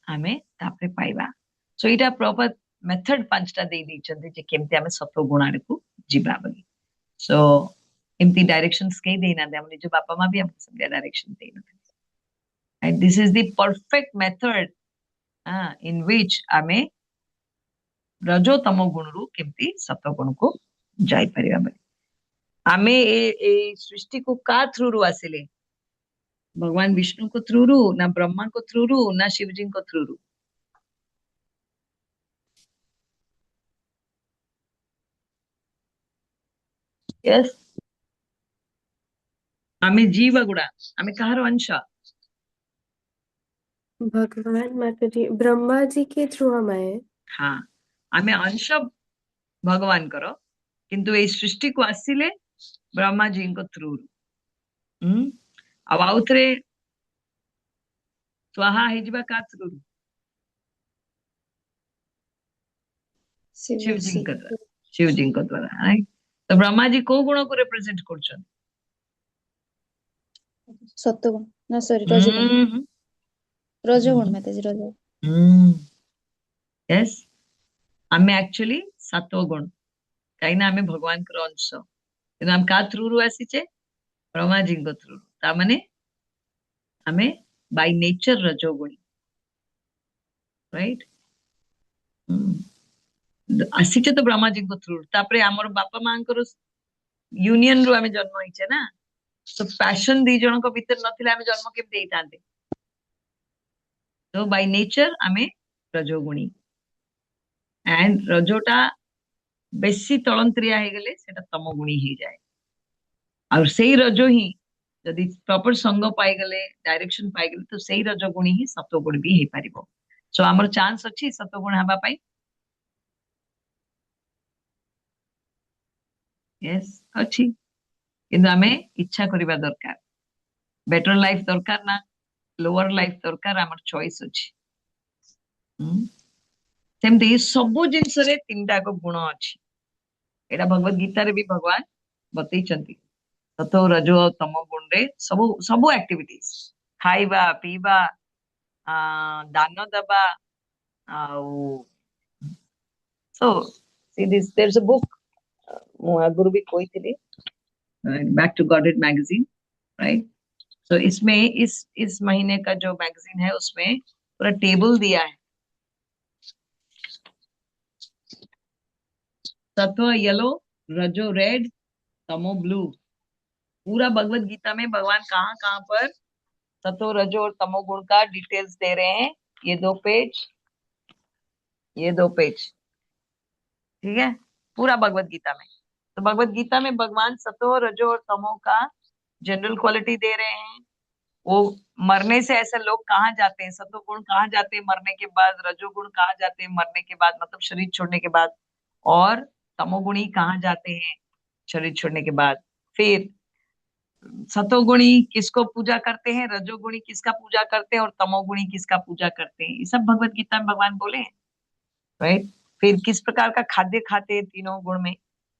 हमें तापरे पाइबा सो इटा प्रॉपर मेथड पांचटा दे दी चंदे जे केमते हमें सत्व गुण को जीवा बली सो एमती डायरेक्शंस के देना दे हमने जो बापा मां भी हमको सब डायरेक्शन देना and this is the perfect method in which हमें रजो तमो गुण रु केमती सत्व गुण को जाई परिबा बली हमें ए सृष्टि को का थ्रू रु आसिले भगवान विष्णु को थ्रू रू ना ब्रह्मा को थ्रू रू ना शिवजी को थ्रू रू यस हमें जीव गुड़ा हमें कहार अंश भगवान माता जी ब्रह्मा जी के थ्रू हम आए हाँ हमें अंश भगवान करो किंतु ये सृष्टि को आसिले ब्रह्मा जी को थ्रू रू अब आउथरे स्वाहा हिजबा का थ्रू रू शिवजी का द्वारा शिवजी को द्वारा राइट तो ब्रह्मा जी को गुण को रिप्रेजेंट करछन सत्वगुण ना सॉरी रजोगुण रजोगुण माताजी रजोगुण यस हमें एक्चुअली सत्वगुण कहीं ना हमें भगवान कर अंश किंतु हम का थ्रू रु आसीचे ब्रह्मा जी को थ्रू ता माने हमें बाय नेचर रजोगुणी राइट आसीचे तो ब्रह्मा जी को थ्रू तापरे हमर बापा मां कर यूनियन रु हमें जन्म होइचे ना तो पैशन दी जन को भीतर नथिला हमें जन्म के देई तांते तो बाय नेचर हमें रजोगुणी एंड रजोटा बेसी तळंत्रिया हे गेले सेटा तमोगुणी हे जाए और सेही रजो ही यदि प्रॉपर संग पाई गले डायरेक्शन पाई गले तो सेही रजोगुणी ही सत्वगुण भी हे परिबो सो हमर चांस अछि सत्वगुण हबा पाई यस अछि किंतु हमें इच्छा करिबा दरकार बेटर लाइफ दरकार ना लोअर लाइफ दरकार हमर चॉइस अछि सेमती सबो जिंस रे तीनटा को गुण अछि एटा भगवत गीता रे भी भगवान बतई चंती सतो रजो तमो गुण रे सबो सबो एक्टिविटीज खाइबा पीबा दान दबा so see this there is a book मु आगुरु भी कोई थी back to Godhead magazine right so इसमें इस महीने का जो मैगजीन है उसमें पूरा टेबल दिया है सत्व येलो रजो रेड तमो ब्लू पूरा भगवत गीता में भगवान कहाँ कहाँ पर सत्व रजो और तमो गुण का डिटेल्स दे रहे हैं ये 2 पेज ठीक है पूरा भगवत गीता में तो भगवत गीता में भगवान सत्व रजो और तमो का जनरल क्वालिटी दे रहे हैं वो मरने से ऐसे लोग कहाँ जाते हैं सत्व गुण कहाँ जाते हैं मरने के बाद रजोगुण कहाँ जाते हैं मरने के बाद मतलब शरीर छोड़ने के बाद और तमोगुणी कहाँ जाते हैं शरीर छोड़ने के बाद फिर सतोगुणी किसको पूजा करते हैं रजोगुणी किसका पूजा करते हैं और तमोगुणी किसका पूजा करते हैं ये सब भगवत गीता में भगवान बोले हैं राइट फिर किस प्रकार का खाद्य खाते हैं तीनों गुण में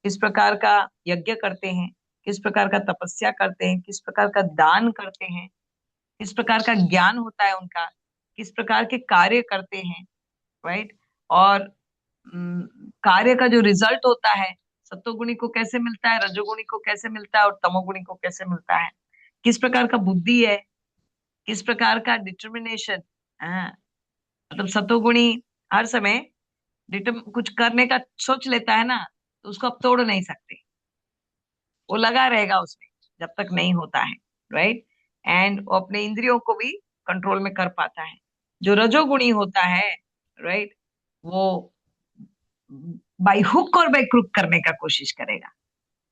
किस प्रकार का यज्ञ करते हैं किस प्रकार का तपस्या करते हैं किस प्रकार का दान करते हैं किस प्रकार का ज्ञान होता है उनका, किस प्रकार के कार्य करते हैं, राइट। और कार्य का जो रिजल्ट होता है, सत्वगुणी को कैसे मिलता है, रजोगुणी को कैसे मिलता है और तमोगुणी को कैसे मिलता है, किस प्रकार का बुद्धि है, किस प्रकार का डिटर्मिनेशन। मतलब सत्वगुणी हर समय कुछ करने का सोच लेता है ना, तो उसको आप तोड़ नहीं सकते, वो लगा रहेगा उसमें जब तक नहीं होता है, राइट। एंड वो अपने इंद्रियों को भी कंट्रोल में कर पाता है। जो रजोगुणी होता है, राइट, वो बाई हुक और बाई क्रुक करने का कोशिश करेगा,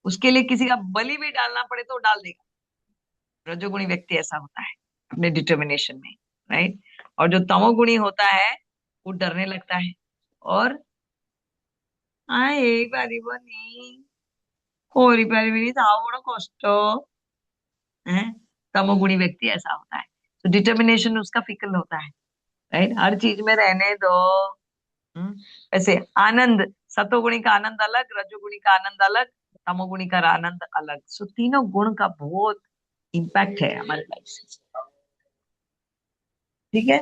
उसके लिए किसी का बलि भी डालना पड़े तो डाल देगा। रजोगुणी व्यक्ति ऐसा होता है अपने डिटर्मिनेशन में, राइट। और जो तमोगुणी होता है वो डरने लगता है और এই পারিবনি করি পারিবনি তাও বড় কষ্ট है। तमोगुणी व्यक्ति ऐसा होता है, तो डिटर्मिनेशन उसका फिकल होता है, राइट। हर चीज में रहने दो। वैसे आनंद, सतोगुणी का आनंद अलग, रजोगुणी का आनंद अलग, तमोगुणी का आनंद अलग। सो तीनों गुण का बहुत इम्पैक्ट है हमारे लाइफ से, ठीक है।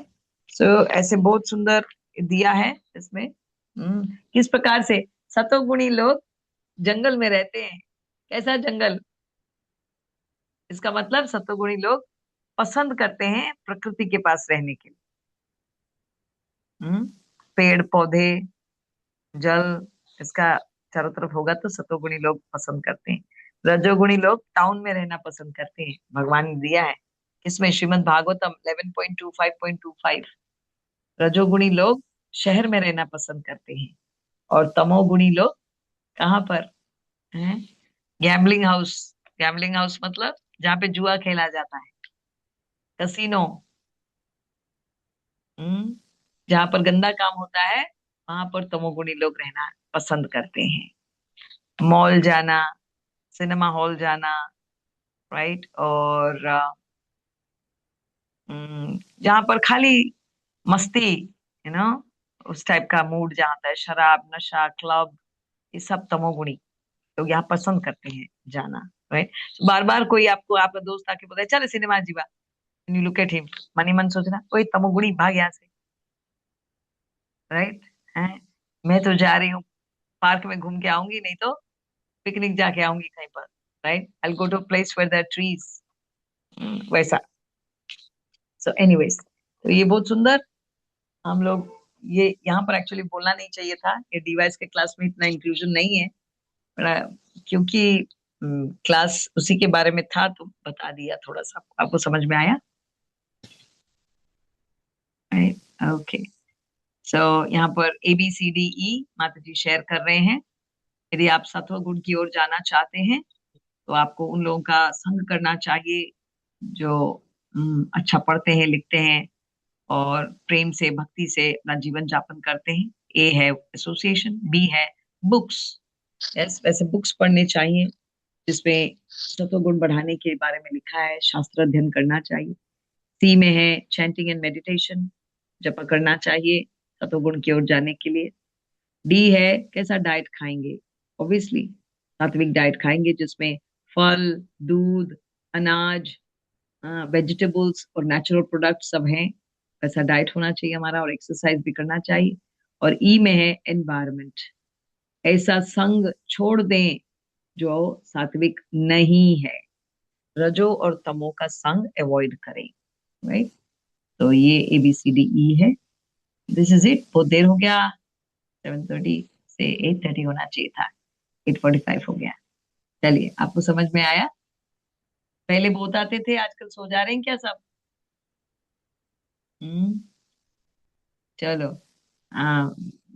सो ऐसे बहुत सुंदर दिया है इसमें। किस प्रकार से सतोगुणी लोग जंगल में रहते हैं। कैसा जंगल, इसका मतलब सतोगुणी लोग पसंद करते हैं प्रकृति के पास रहने के लिए। पेड़ पौधे जल इसका चारों तरफ होगा तो सतोगुणी लोग पसंद करते हैं। रजोगुणी लोग टाउन में रहना पसंद करते हैं, भगवान ने दिया है इसमें श्रीमद् भागवतम 11.25.25। रजोगुणी लोग शहर में रहना पसंद करते हैं और तमोगुणी लोग कहाँ पर हैं, गैम्बलिंग हाउस। गैम्बलिंग हाउस मतलब जहाँ पे जुआ खेला जाता है, कसिनो, जहाँ पर गंदा काम होता है वहां पर तमोगुणी लोग रहना पसंद करते हैं। मॉल जाना, सिनेमा हॉल जाना, राइट। और जहाँ पर खाली मस्ती, उस टाइप का मूड जहाँ आता है, शराब नशा क्लब, ये सब तमोगुणी लोग यहाँ पसंद करते हैं जाना, राइट। बार बार कोई आपको, आपका दोस्त आके बोलता है चल सिनेमा जीवा, यू लुक एट हिम, मन ही मन सोचना कोई तमोगुणी भाग यहाँ से, राइट है। मैं तो जा रही हूँ पार्क में घूम के आऊंगी, नहीं तो पिकनिक जाके आऊंगी कहीं पर, right. I go to place where there trees, वैसा। सो एनीवेज, तो ये बहुत सुंदर हम लोग, ये यहाँ पर एक्चुअली बोलना नहीं चाहिए था, ये डिवाइस के क्लास में इतना इंक्लूजन नहीं है, क्योंकि क्लास उसी के बारे में था तो बता दिया थोड़ा सा, आपको समझ में आया। ओके, सो यहाँ पर ABCDE माता जी शेयर कर रहे हैं। यदि आप सत्व गुण की ओर जाना चाहते हैं तो आपको उन लोगों का संग करना चाहिए जो अच्छा पढ़ते हैं लिखते हैं और प्रेम से भक्ति से अपना जीवन यापन करते हैं। ए है एसोसिएशन, बी है बुक्स। यस, वैसे बुक्स पढ़ने चाहिए जिसमें सत्वगुण बढ़ाने के बारे में लिखा है, शास्त्र अध्ययन करना चाहिए। सी में है चैंटिंग एंड मेडिटेशन, जप करना चाहिए सत्वगुण की ओर जाने के लिए। डी है कैसा डाइट खाएंगे, ऑब्वियसली सात्विक डाइट खाएंगे जिसमें फल, दूध, अनाज, वेजिटेबल्स और नेचुरल प्रोडक्ट सब हैं, वैसा डाइट होना चाहिए हमारा, और एक्सरसाइज भी करना चाहिए। और ई में है एनवायरमेंट, ऐसा संग छोड़ दें जो सात्विक नहीं है, रजो और तमो का संग अवॉइड करें, राइट। तो ये ABCDE है। दिस इज इट, बहुत देर हो गया, 7:30 से 8:30 होना चाहिए था, 8:45 हो गया। चलिए, आपको समझ में आया? पहले बहुत आते थे, आजकल सो जा रहे हैं क्या सब? चलो,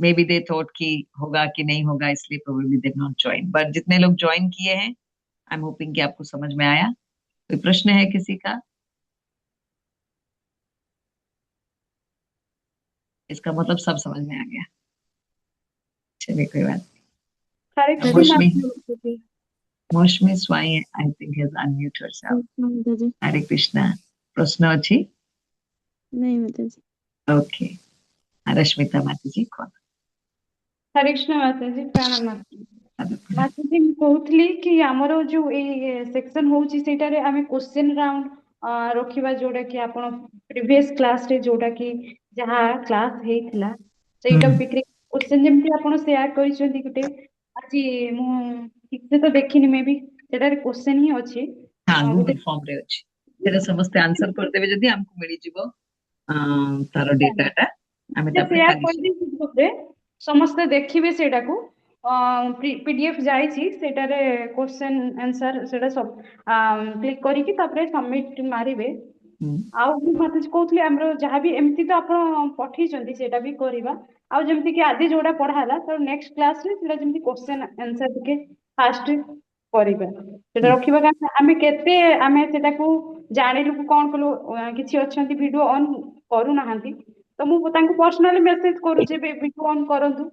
मे बी दे थॉट कि होगा कि नहीं होगा, इसलिए probably they not join, but जितने लोग ज्वाइन किए हैं आई एम होपिंग कि आपको समझ में आया। कोई प्रश्न है किसी का? इसका मतलब सब समझ में आ गया। चलिए, कोई बात हरे नहीं। Krishna Mousumi, Mousumi Swain I think has unmute herself. Hare Krishna, प्रश्न अछि? नहीं माताजी। ओके, रश्मिता माता जी कौन? हरे कृष्ण माता जी, प्रणाम माता जी। ମୁଁ କହୁଥିଲି କି ଆମର ଯୋଉ ଏଇ ସେକ୍ସନ ହଉଛି ସେଇଟାରେ ଆମେ କ୍ୱେଶ୍ଚନ ରାଉଣ୍ଡ रखिबा जोटा कि आपण प्रीवियस क्लास रे जोटा कि जहा क्लास हेइथिला सेई टॉपिक रे क्वेश्चन जेमति आपण शेयर करिसंती गुटे आज मु ठीक से तो देखिनी मे बी सेटा रे क्वेश्चन ही अछि हाँ गुटे गूगल फॉर्म रे अछि सेटा समस्त आंसर करदेबे जदी हमको मिली जिवो तार डेटाटा आमे तापर शेयर काली कर ग्रुप रे समस्त देखिबे सेटाकू पीडीएफ जाइछि सेटारे क्वेश्चन आंसर सेटा सब क्लिक करिकि तापर सबमिट मारिबे आउ मते कहउथली हमरो जहां भी एमती तो आपण पठेइचंती सेटा भी करिबा आउ जेमति कि आदि जोडा पढा हला तो नेक्स्ट क्लास रे सेटा जेमति क्वेश्चन आंसर के फास्ट करिबा सेटा रखिबा का आमे केते आमे सेटाकू जानिलु कोन कलो किछि अछंती वीडियो ऑन करू नाहंती तो मु तांको पर्सनली मेसेज करू जे वीडियो ऑन करंतु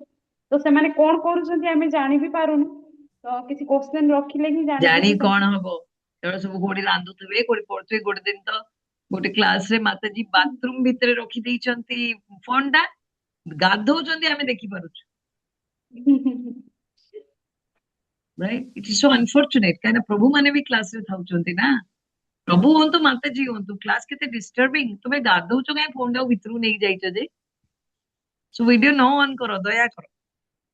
तो से माने कोन करूछंती आमे जानि भी पारुनु तो किछि क्वेश्चन रखिले ही जानि जानी भी कौन हबो एड़ा सब गोडी रांधुथबे गोडी पढुथबे गोडी दिन तो गोटे क्लास रे माताजी बाथरूम भितरे रखी देइचंती फोन टा गाधौचंती आमे देखि पारुछु right it is so unfortunate काना प्रभु माने भी क्लास रे थाउचंती ना प्रभु होंतु माताजी होंतु क्लास केते डिस्टर्बिंग तुमे गाधौचो काई फोन टा भितरु नै जाइचो जे सो वीडियो न ऑन करो दया करो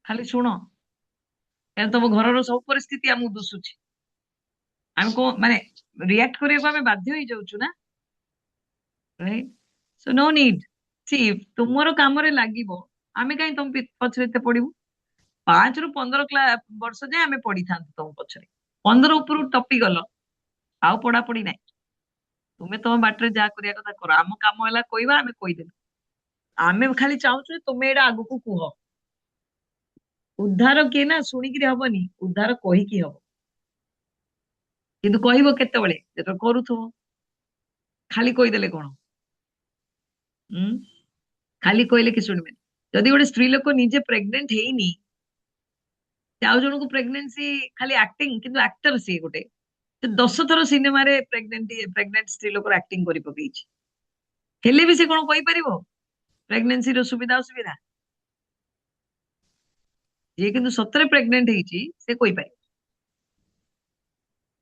खाली सुनो काना तम घरर सब परिस्थिति हमु दुसुची हमको माने रिएक्ट करिया आमे बाध्य होई जाउछु ना राइट सो नो नीड सी तुमरो काम रे लागिबो आमे काई तुम पछरेते पडिबु 5 रु 15 वर्ष जाए आमे पढ़ी था तुम पछरे 15 ऊपर टपी गल आउ पढ़ा पढ़ी ना तुम्हें तुम बाटरे जा करिया कथा कर आम काम है कहवा आमे कहीदेलु आमे खाली चाहूँ तुम्हें एटा आगु को कुह उद्धार किए ना शुणिकी हबनी उद्धार कहीकि हब किंतु कहब केतेबेले जेतो करूथो खाली कहीदेले कौन खाली कहले कि शुणबे जदि गोटे स्त्री लोक निजे प्रेग्नेंट हेनी आउ जन को प्रेगनेंसी खाली एक्टिंग किंतु एक्टर सी गोटे 10 थर सिनेमा रे प्रेग्नेंट स्त्री लोक एक्टिंग करि पकेइछि हेले भी से कोन कहि परिबो प्रेगनेंसी रो सुविधा असुविधा ये किंतु सतरे प्रेग्नेंट हेछि से कहि पारि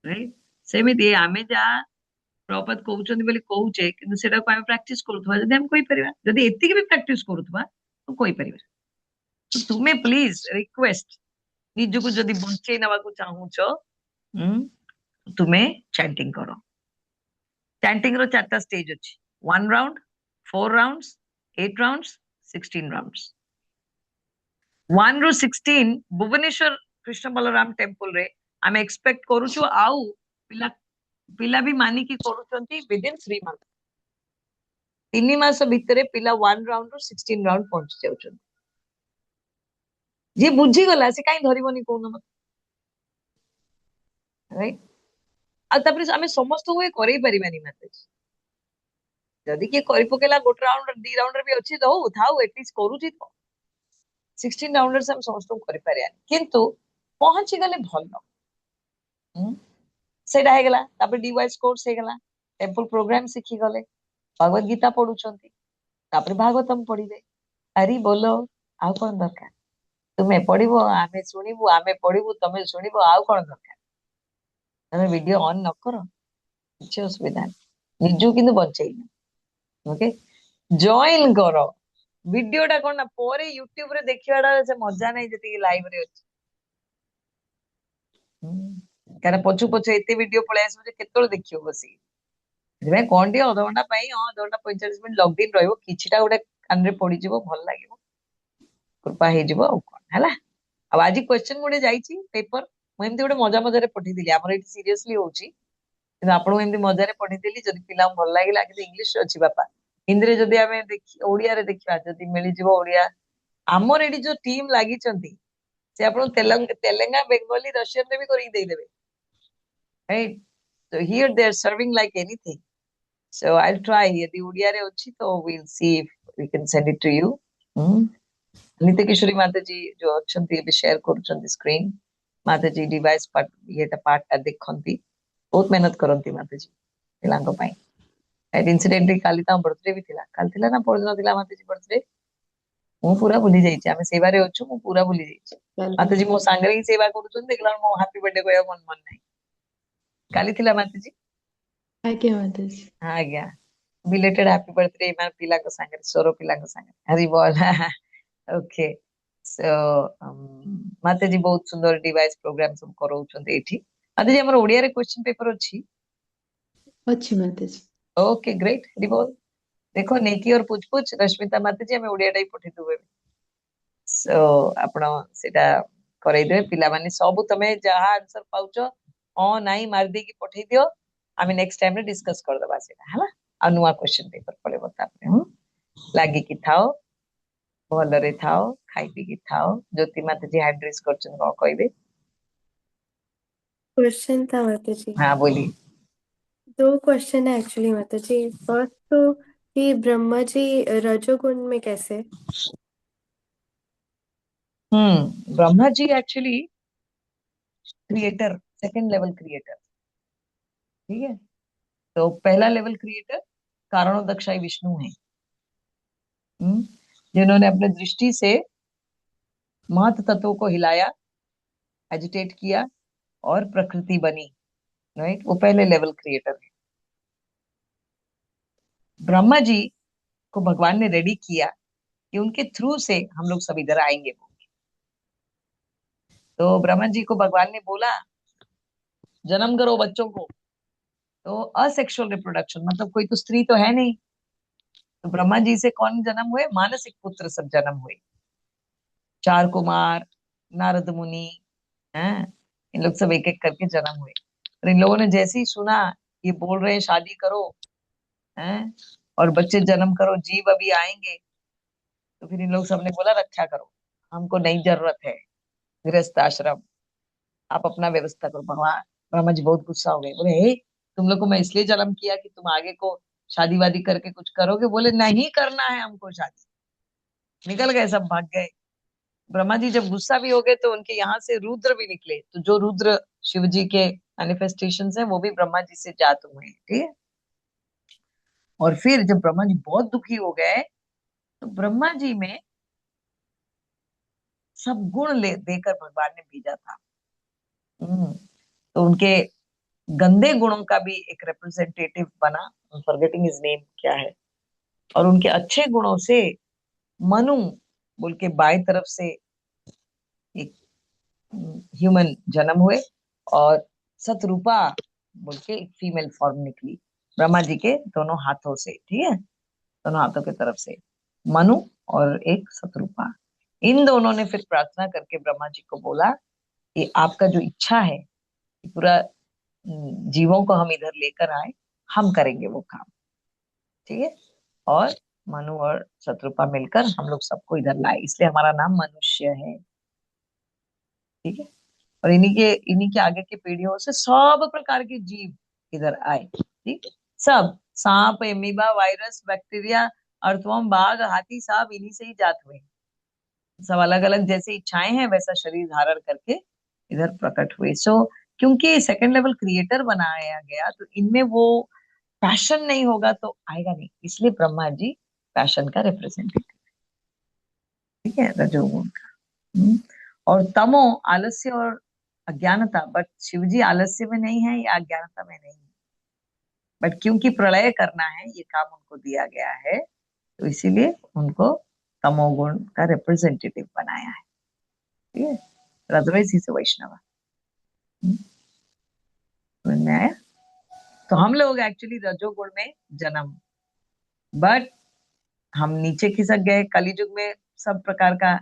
राइट सेमिति आमे जा प्रपद कहउचंदी बोली कहउचे किंतु सेटा को आमे प्रैक्टिस करूथबा जदि हम कहि परिबा जदि एतिके भी प्रैक्टिस करूथबा तो कहि परिबा तो तुमे प्लीज रिक्वेस्ट निजको जदि बंचेई नवा को चाहूच तुम्हें चैंटिंग करो चैंटिंग रो 4टा स्टेज अछि 1 राउंड 4 राउंड्स 8 राउंड्स 16 राउंड्स 1 रो 16 भुवनेश्वर कृष्ण बलराम टेम्पल रे आमे एक्सपेक्ट करूछु आउ पिला पिला भी मानी की करूचंती विद इन 3 मंथ 3 मास भितरे पिला 1 राउंड रो 16 राउंड पहुंच जाउछन जे बुझी गला से काई धरिबनी कोन मत राइट आ तापर आमे समस्त हुए करई परिबानी माताजी जदि के करि पकेला गोट राउंड 2 राउंड भी अछि तो थाउ एटलीस्ट करूची तो 16 राउंडर्स हम समस्त करि पारिया किंतु पहुंची गले भलो सेटा हे गला तापर डीवाइस कोर्स हे गला टेंपल प्रोग्राम सिखी गले भगवत गीता पढुचंती तापर भागवतम पढिबे हरि बोलो आ कोन दरकार तुम्हें पढिबो आमे सुनिबो आमे पढिबो तमे सुनिबो आ कोन दरकार तमे वीडियो ऑन न करो किसी असुविधा निजु किंतु बंचेई ओके जॉइन करो वीडियो टा कोन ना पोरे यूट्यूब रे देखिवाडा से मजा नै जति लाइव रे अछि कारण पछु पछु एते वीडियो पळे आसो जे केतोल देखियो बसी जेबे कोन डी आधा घंटा पई हां 2 घंटा 45 मिनिट लॉग इन रहइबो किछिटा गोटे कान रे पड़ी जिवो भल लागिवो कृपा हे जिवो आ कोन हला अब आज क्वेश्चन गोटे जाईची पेपर म एमती गोटे मजा मजा रे पठी दिली हमर एटी सीरियसली होउची किंतु आपन एमती मजा रे पठी दिली जदी पिला भल लागिला कि इंग्लिश अछि बापा हिंदी रे जदी हमें देखि ओडिया रे देखिबा जदी मिली जिवो ओडिया हमर एडी जो टीम लागि चंती से आपन तेलंगा बेंगोली रशियन रे भी करि देई देबे right so here they are serving like anything so I'll try यदि ओडिया रे अछि तो we'll see if we can send it to you नित्य किशोरी माता जी जो अछंती भी शेयर करूछंती स्क्रीन माता जी डिवाइस पार्ट येटा पार्ट देखंती बहुत मेहनत करंती माता जी पिलांको पई एट इंसिडेंटली काली ता बर्थडे भी थिला काल थिला ना परदिन थिला माता जी बर्थडे मु पूरा भूली जाईची आमे सेवा रे अछु मु पूरा भूली जाईची माता जी मो सांगरे ही सेवा करूछन देखला मो हैप्पी बर्थडे कोया मन मन नाही काली थिला माता जी ଆଜ୍ଞା ମାତାଜୀ। ଆଜ୍ଞା ବିଲେଟେड ହାପି बर्थडे ମାନେ ପିଲାଙ୍କ ସାଙ୍ଗରେ ସୋର ପିଲାଙ୍କ ସାଙ୍ଗରେ ହରି ବୋଲ। ଓକେ ସୋ ମାତାଜୀ ବହୁତ ସୁନ୍ଦର ଡିଭାଇସ ପ୍ରୋଗ୍ରାମ ସବୁ କରାଉଛନ୍ତି ଏଠି। ମାତାଜୀ ଆମର ଓଡିଆରେ କ୍ୱେଶ୍ଚନ ପେପର ଅଛି? ଅଛି ମାତାଜୀ। ଓକେ ଗ୍ରେଟ୍ ହରି ବୋଲ। ଦେଖ ନେକି और ପୁଛ ପୁଛ ରଶ୍ମିତା ମାତାଜୀ ଆମେ ଓଡିଆଟା ହିଁ ପଠେଇଦେବୁ ଏବେ। ସୋ ଆପଣ ସେଟା କରେଇଦେବେ ପିଲାମାନେ ସବୁ ତମେ ଯାହା ଆନ୍ସର ପାଉଛ ହଁ ନାଇଁ ମାରି ଦେଇକି ପଠେଇ ଦିଅ ଆମେ ନେକ୍ସଟ ଟାଇମ ରେ डिस्कस करदबा सेटा ହେଲା। ଆଉ ନୂଆ क्वेश्चन पेपर ପଳେଇବ ତାପରେ ଲାଗିକି ଥାଅ ଭଲରେ ଥାଅ ଖାଇ ପିଇକି ଥାଅ। ଜ୍ୟୋତି ମାତାଜୀ ହାଇଡ୍ରେସ୍ କରୁଛନ୍ତି କଣ କହିବେ? क्वेश्चन था माताजी। हाँ बोलिए। 2 क्वेश्चन है एक्चुअली माताजी। फर्स्ट तो कि ब्रह्मा जी रजोगुण में कैसे? Brahma ji actually creator second level creator. ठीक है तो पहला लेवल क्रिएटर कारणोदक्षाई विष्णु है जिन्होंने अपने दृष्टि से महत तत्वों को हिलाया एजिटेट किया और प्रकृति बनी। राइट वो पहले लेवल क्रिएटर है। ब्रह्मा जी को भगवान ने रेडी किया कि उनके थ्रू से हम लोग सब इधर आएंगे। तो ब्रह्मा जी को भगवान ने बोला जन्म करो बच्चों को। तो असेक्सुअल रिप्रोडक्शन मतलब कोई तो स्त्री तो है नहीं। तो ब्रह्मा जी से कौन जन्म हुए? मानसिक पुत्र सब जन्म हुए। 4 कुमार नारद मुनि हैं इन लोग सब एक एक करके जन्म हुए। और इन लोगों ने जैसे ही सुना ये बोल रहे हैं शादी करो हैं और बच्चे जन्म करो जीव अभी आएंगे तो फिर इन लोग सबने बोला रक्षा करो हमको नहीं जरूरत है गृहस्थ आश्रम आप अपना व्यवस्था करो। भगवान ब्रह्मा जी बहुत गुस्सा हो गए बोले हे तुम लोग को मैं इसलिए जन्म किया कि तुम आगे को शादी वादी करके कुछ करोगे? बोले नहीं करना है हमको शादी। निकल गए सब भाग गए। ब्रह्मा जी जब गुस्सा भी हो गए तो उनके यहाँ से रुद्र भी निकले। तो जो रुद्र शिव जी के मैनिफेस्टेशन है वो भी ब्रह्मा जी से जात हुए हैं। ठीक है और फिर जब ब्रह्मा जी बहुत दुखी हो गए तो ब्रह्मा जी में सब गुण ले देकर भगवान ने भेजा था। तो उनके गंदे गुणों का भी एक रिप्रेजेंटेटिव बना फॉरगेटिंग हिज नेम क्या है। और उनके अच्छे गुणों से मनु बोल के बाएं तरफ से एक ह्यूमन जन्म हुए और सतरूपा बोल के एक फीमेल फॉर्म निकली ब्रह्मा जी के दोनों हाथों से। ठीक है दोनों हाथों की तरफ से मनु और एक सतरूपा। इन दोनों ने फिर प्रार्थना करके ब्रह्मा जी को बोला कि आपका जो इच्छा है कि पूरा जीवों को हम इधर लेकर आए हम करेंगे वो काम। ठीक है और मनु और शत्रुपा मिलकर हम लोग सबको इधर लाए इसलिए हमारा नाम मनुष्य है। ठीक है और इन्हीं के आगे की पीढ़ियों से सब प्रकार के जीव इधर आए। ठीक सब सांप एमीबा वायरस बैक्टीरिया अर्थवर्म बाघ हाथी सब इन्हीं से ही जात हुए। सब अलग अलग जैसे इच्छाएं हैं वैसा शरीर धारण करके इधर प्रकट हुए। सो क्योंकि सेकंड लेवल क्रिएटर बनाया गया तो इनमें वो पैशन नहीं होगा तो आएगा नहीं इसलिए ब्रह्मा जी पैशन का रिप्रेजेंटेटिव। ठीक है रजोगुण का। और तमो आलस्य और अज्ञानता बट शिवजी आलस्य में नहीं है या अज्ञानता में नहीं है बट क्योंकि प्रलय करना है ये काम उनको दिया गया है तो इसीलिए उनको तमोगुण का रिप्रेजेंटेटिव बनाया है। ठीक है अदरवाइज ही से वैष्णव में आया। तो हम लोग एक्चुअली रजोगुण में जन्म बट हम नीचे खिसक गए कलयुग में सब प्रकार का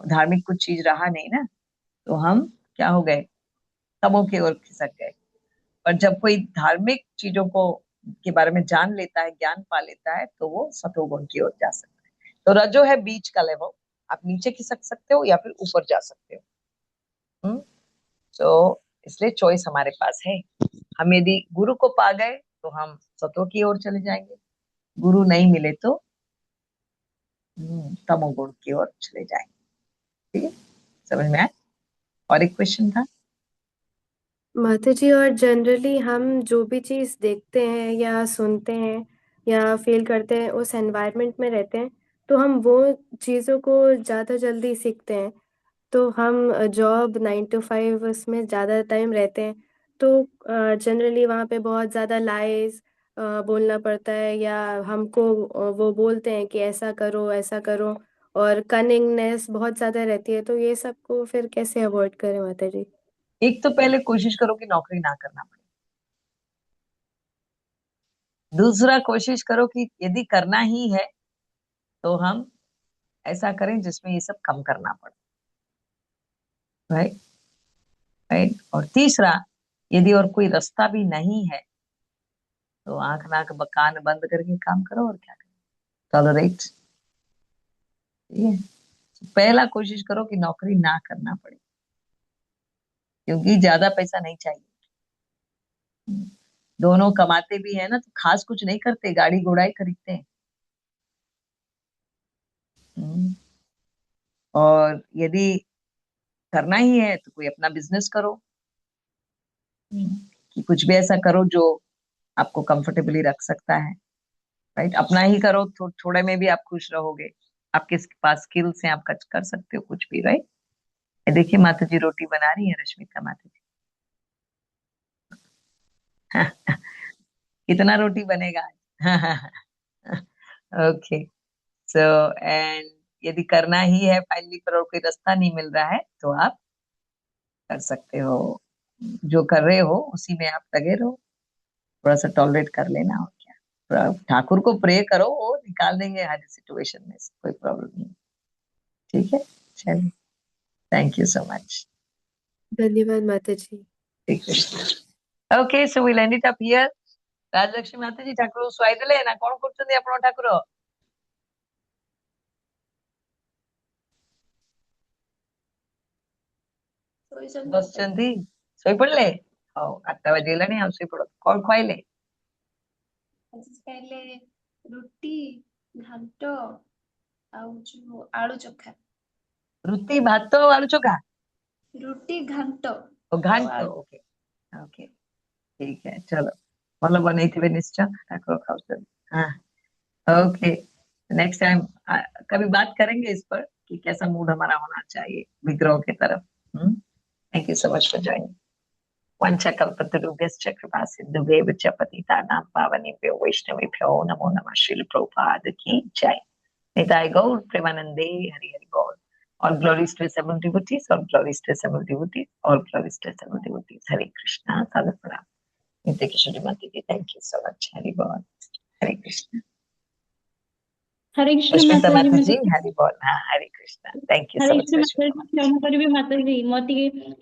धार्मिक कुछ चीज रहा नहीं ना तो हम क्या हो गए तमो की ओर खिसक गए। पर जब कोई धार्मिक चीजों को के बारे में जान लेता है ज्ञान पा लेता है तो वो सतोगुण की ओर जा सकता है। तो रजो है बीच का लेवल आप नीचे खिसक सकते हो या फिर ऊपर जा सकते हो। तो इसलिए चॉइस हमारे पास है। हम यदि गुरु को पा गए तो हम सतो की ओर चले जाएंगे गुरु नहीं मिले तो तमोगुण की ओर चले जाएंगे। ठीक है समझ में आया? और एक क्वेश्चन था माताजी और जनरली हम जो भी चीज़ देखते हैं या सुनते हैं या फील करते हैं उस एनवायरनमेंट में रहते हैं तो हम वो चीज़ों को ज़्यादा जल्दी सीखते हैं। तो हम जॉब 9 to 5 उसमें ज़्यादा टाइम रहते हैं तो जनरली वहाँ पे बहुत ज़्यादा लाइज बोलना पड़ता है, या हमको वो बोलते हैं कि ऐसा करो, और कनिंगनेस बहुत ज़्यादा रहती है। तो ये सब को फिर कैसे अवॉइड करें माता जी? एक तो पहले कोशिश करो कि नौकरी ना करना पड़े। दूसरा, कोशिश करो कि यदि करना ही है तो हम ऐसा करें जिसमें ये सब कम करना पड़े। Right right. और तीसरा, यदि और कोई रास्ता भी नहीं है तो आंख नाक कान बंद करके काम करो, और क्या करो, टॉलरेट। ठीक है। पहला कोशिश करो कि नौकरी ना करना पड़े, क्योंकि ज्यादा पैसा नहीं चाहिए। दोनों कमाते भी है ना, तो खास कुछ नहीं करते, गाड़ी घोड़ा ही खरीदते हैं। हम्म, और यदि करना ही है तो कोई अपना बिजनेस करो। कि कुछ भी ऐसा करो जो आपको कंफर्टेबली रख सकता है। राइट। अपना ही करो तो थोड़े में भी आप खुश रहोगे। आपके पास स्किल्स हैं, आप कर सकते हो कुछ भी। राइट। देखिए माता जी रोटी बना रही है, रश्मिता माता जी। कितना रोटी बनेगा आज? ओके। सो एंड यदि करना ही है फाइनली, पर और कोई रास्ता नहीं मिल रहा है, तो आप कर सकते हो। जो कर रहे हो उसी में आप लगे रहो, थोड़ा सा टॉलरेट कर लेना, और क्या। ठाकुर को प्रे करो, वो निकाल देंगे हर सिचुएशन में से, कोई प्रॉब्लम नहीं। ठीक है। चलिए, थैंक यू सो मच। धन्यवाद माता जी। Okay, so we'll end it up here. Rajlakshmi Mataji, ଠାକୁର ଶୁଆଇଦେଲେ ନା କଣ କରୁଛନ୍ତି ଆପଣ ଠାକୁର? ବସିଛନ୍ତି, ଶୋଇପଡିଲେ? ହଉ, 8ଟା ବାଜିଗଲାଣି, ଆଉ ଶୋଇପଡ। କଣ ଖୁଆଇଲେ? ଆଜି ଖାଇଲେ ରୁଟି, ଘାଣ୍ଟ ଆଉ ଯୋଉ ଆଳୁ ଚୋଖା। ରୁଟି, ଭାତ, ଆଳୁ ଚୋଖା? ରୁଟି, ଘାଣ୍ଟ ଓ ଘାଣ୍ଟ। ଓକେ ओके, ठीक है। चलो, ଭଲ ବନେଇଥିବେ ନିଶ୍ଚୟ, ଠାକୁର ଖାଉଛନ୍ତି। हाँ, ओके। नेक्स्ट टाइम कभी बात करेंगे इस पर कि कैसा मूड हमारा होना चाहिए विग्रह की तरफ। Thank you so much for joining. वंशकल्पतरुभ्यश्च कृपा सिन्धुभ्येव च पतितानां पावनेभ्यो वैष्णवेभ्यो नमो नमः। श्रील प्रभुपाद की जय। निताय गौर प्रेमानंदे हरि हरि बोल। All glories to assembled devotees, all glories to assembled devotees, all glories to assembled devotees. Hare Krishna, Sadhu Pranam. Nitya Kishore Mati ji, thank you so much. Hari Bol. Hare Krishna. Hare Krishna Rashmita माता जी। Mati ji, Hari Bol. हाँ, Hare Krishna. Thank you Hare so much, Krishna माता Rashmita जी, Mati. क्षमा करिवे माता जी, मते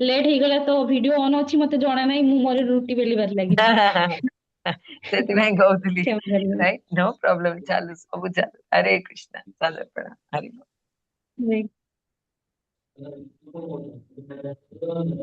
late हो गला तो वीडियो ऑन अछि, मते जणा नाही, मु मोर रुटी बेलिबार लागि। ସେଥିପାଇଁ କହୁଥିଲି। क्षमा करिवे। Right? No problem. ଚାଲୁ, ସବୁ ଚାଲୁ। Hare Krishna. Sadhu Pranam. Hari Bol. नहीं।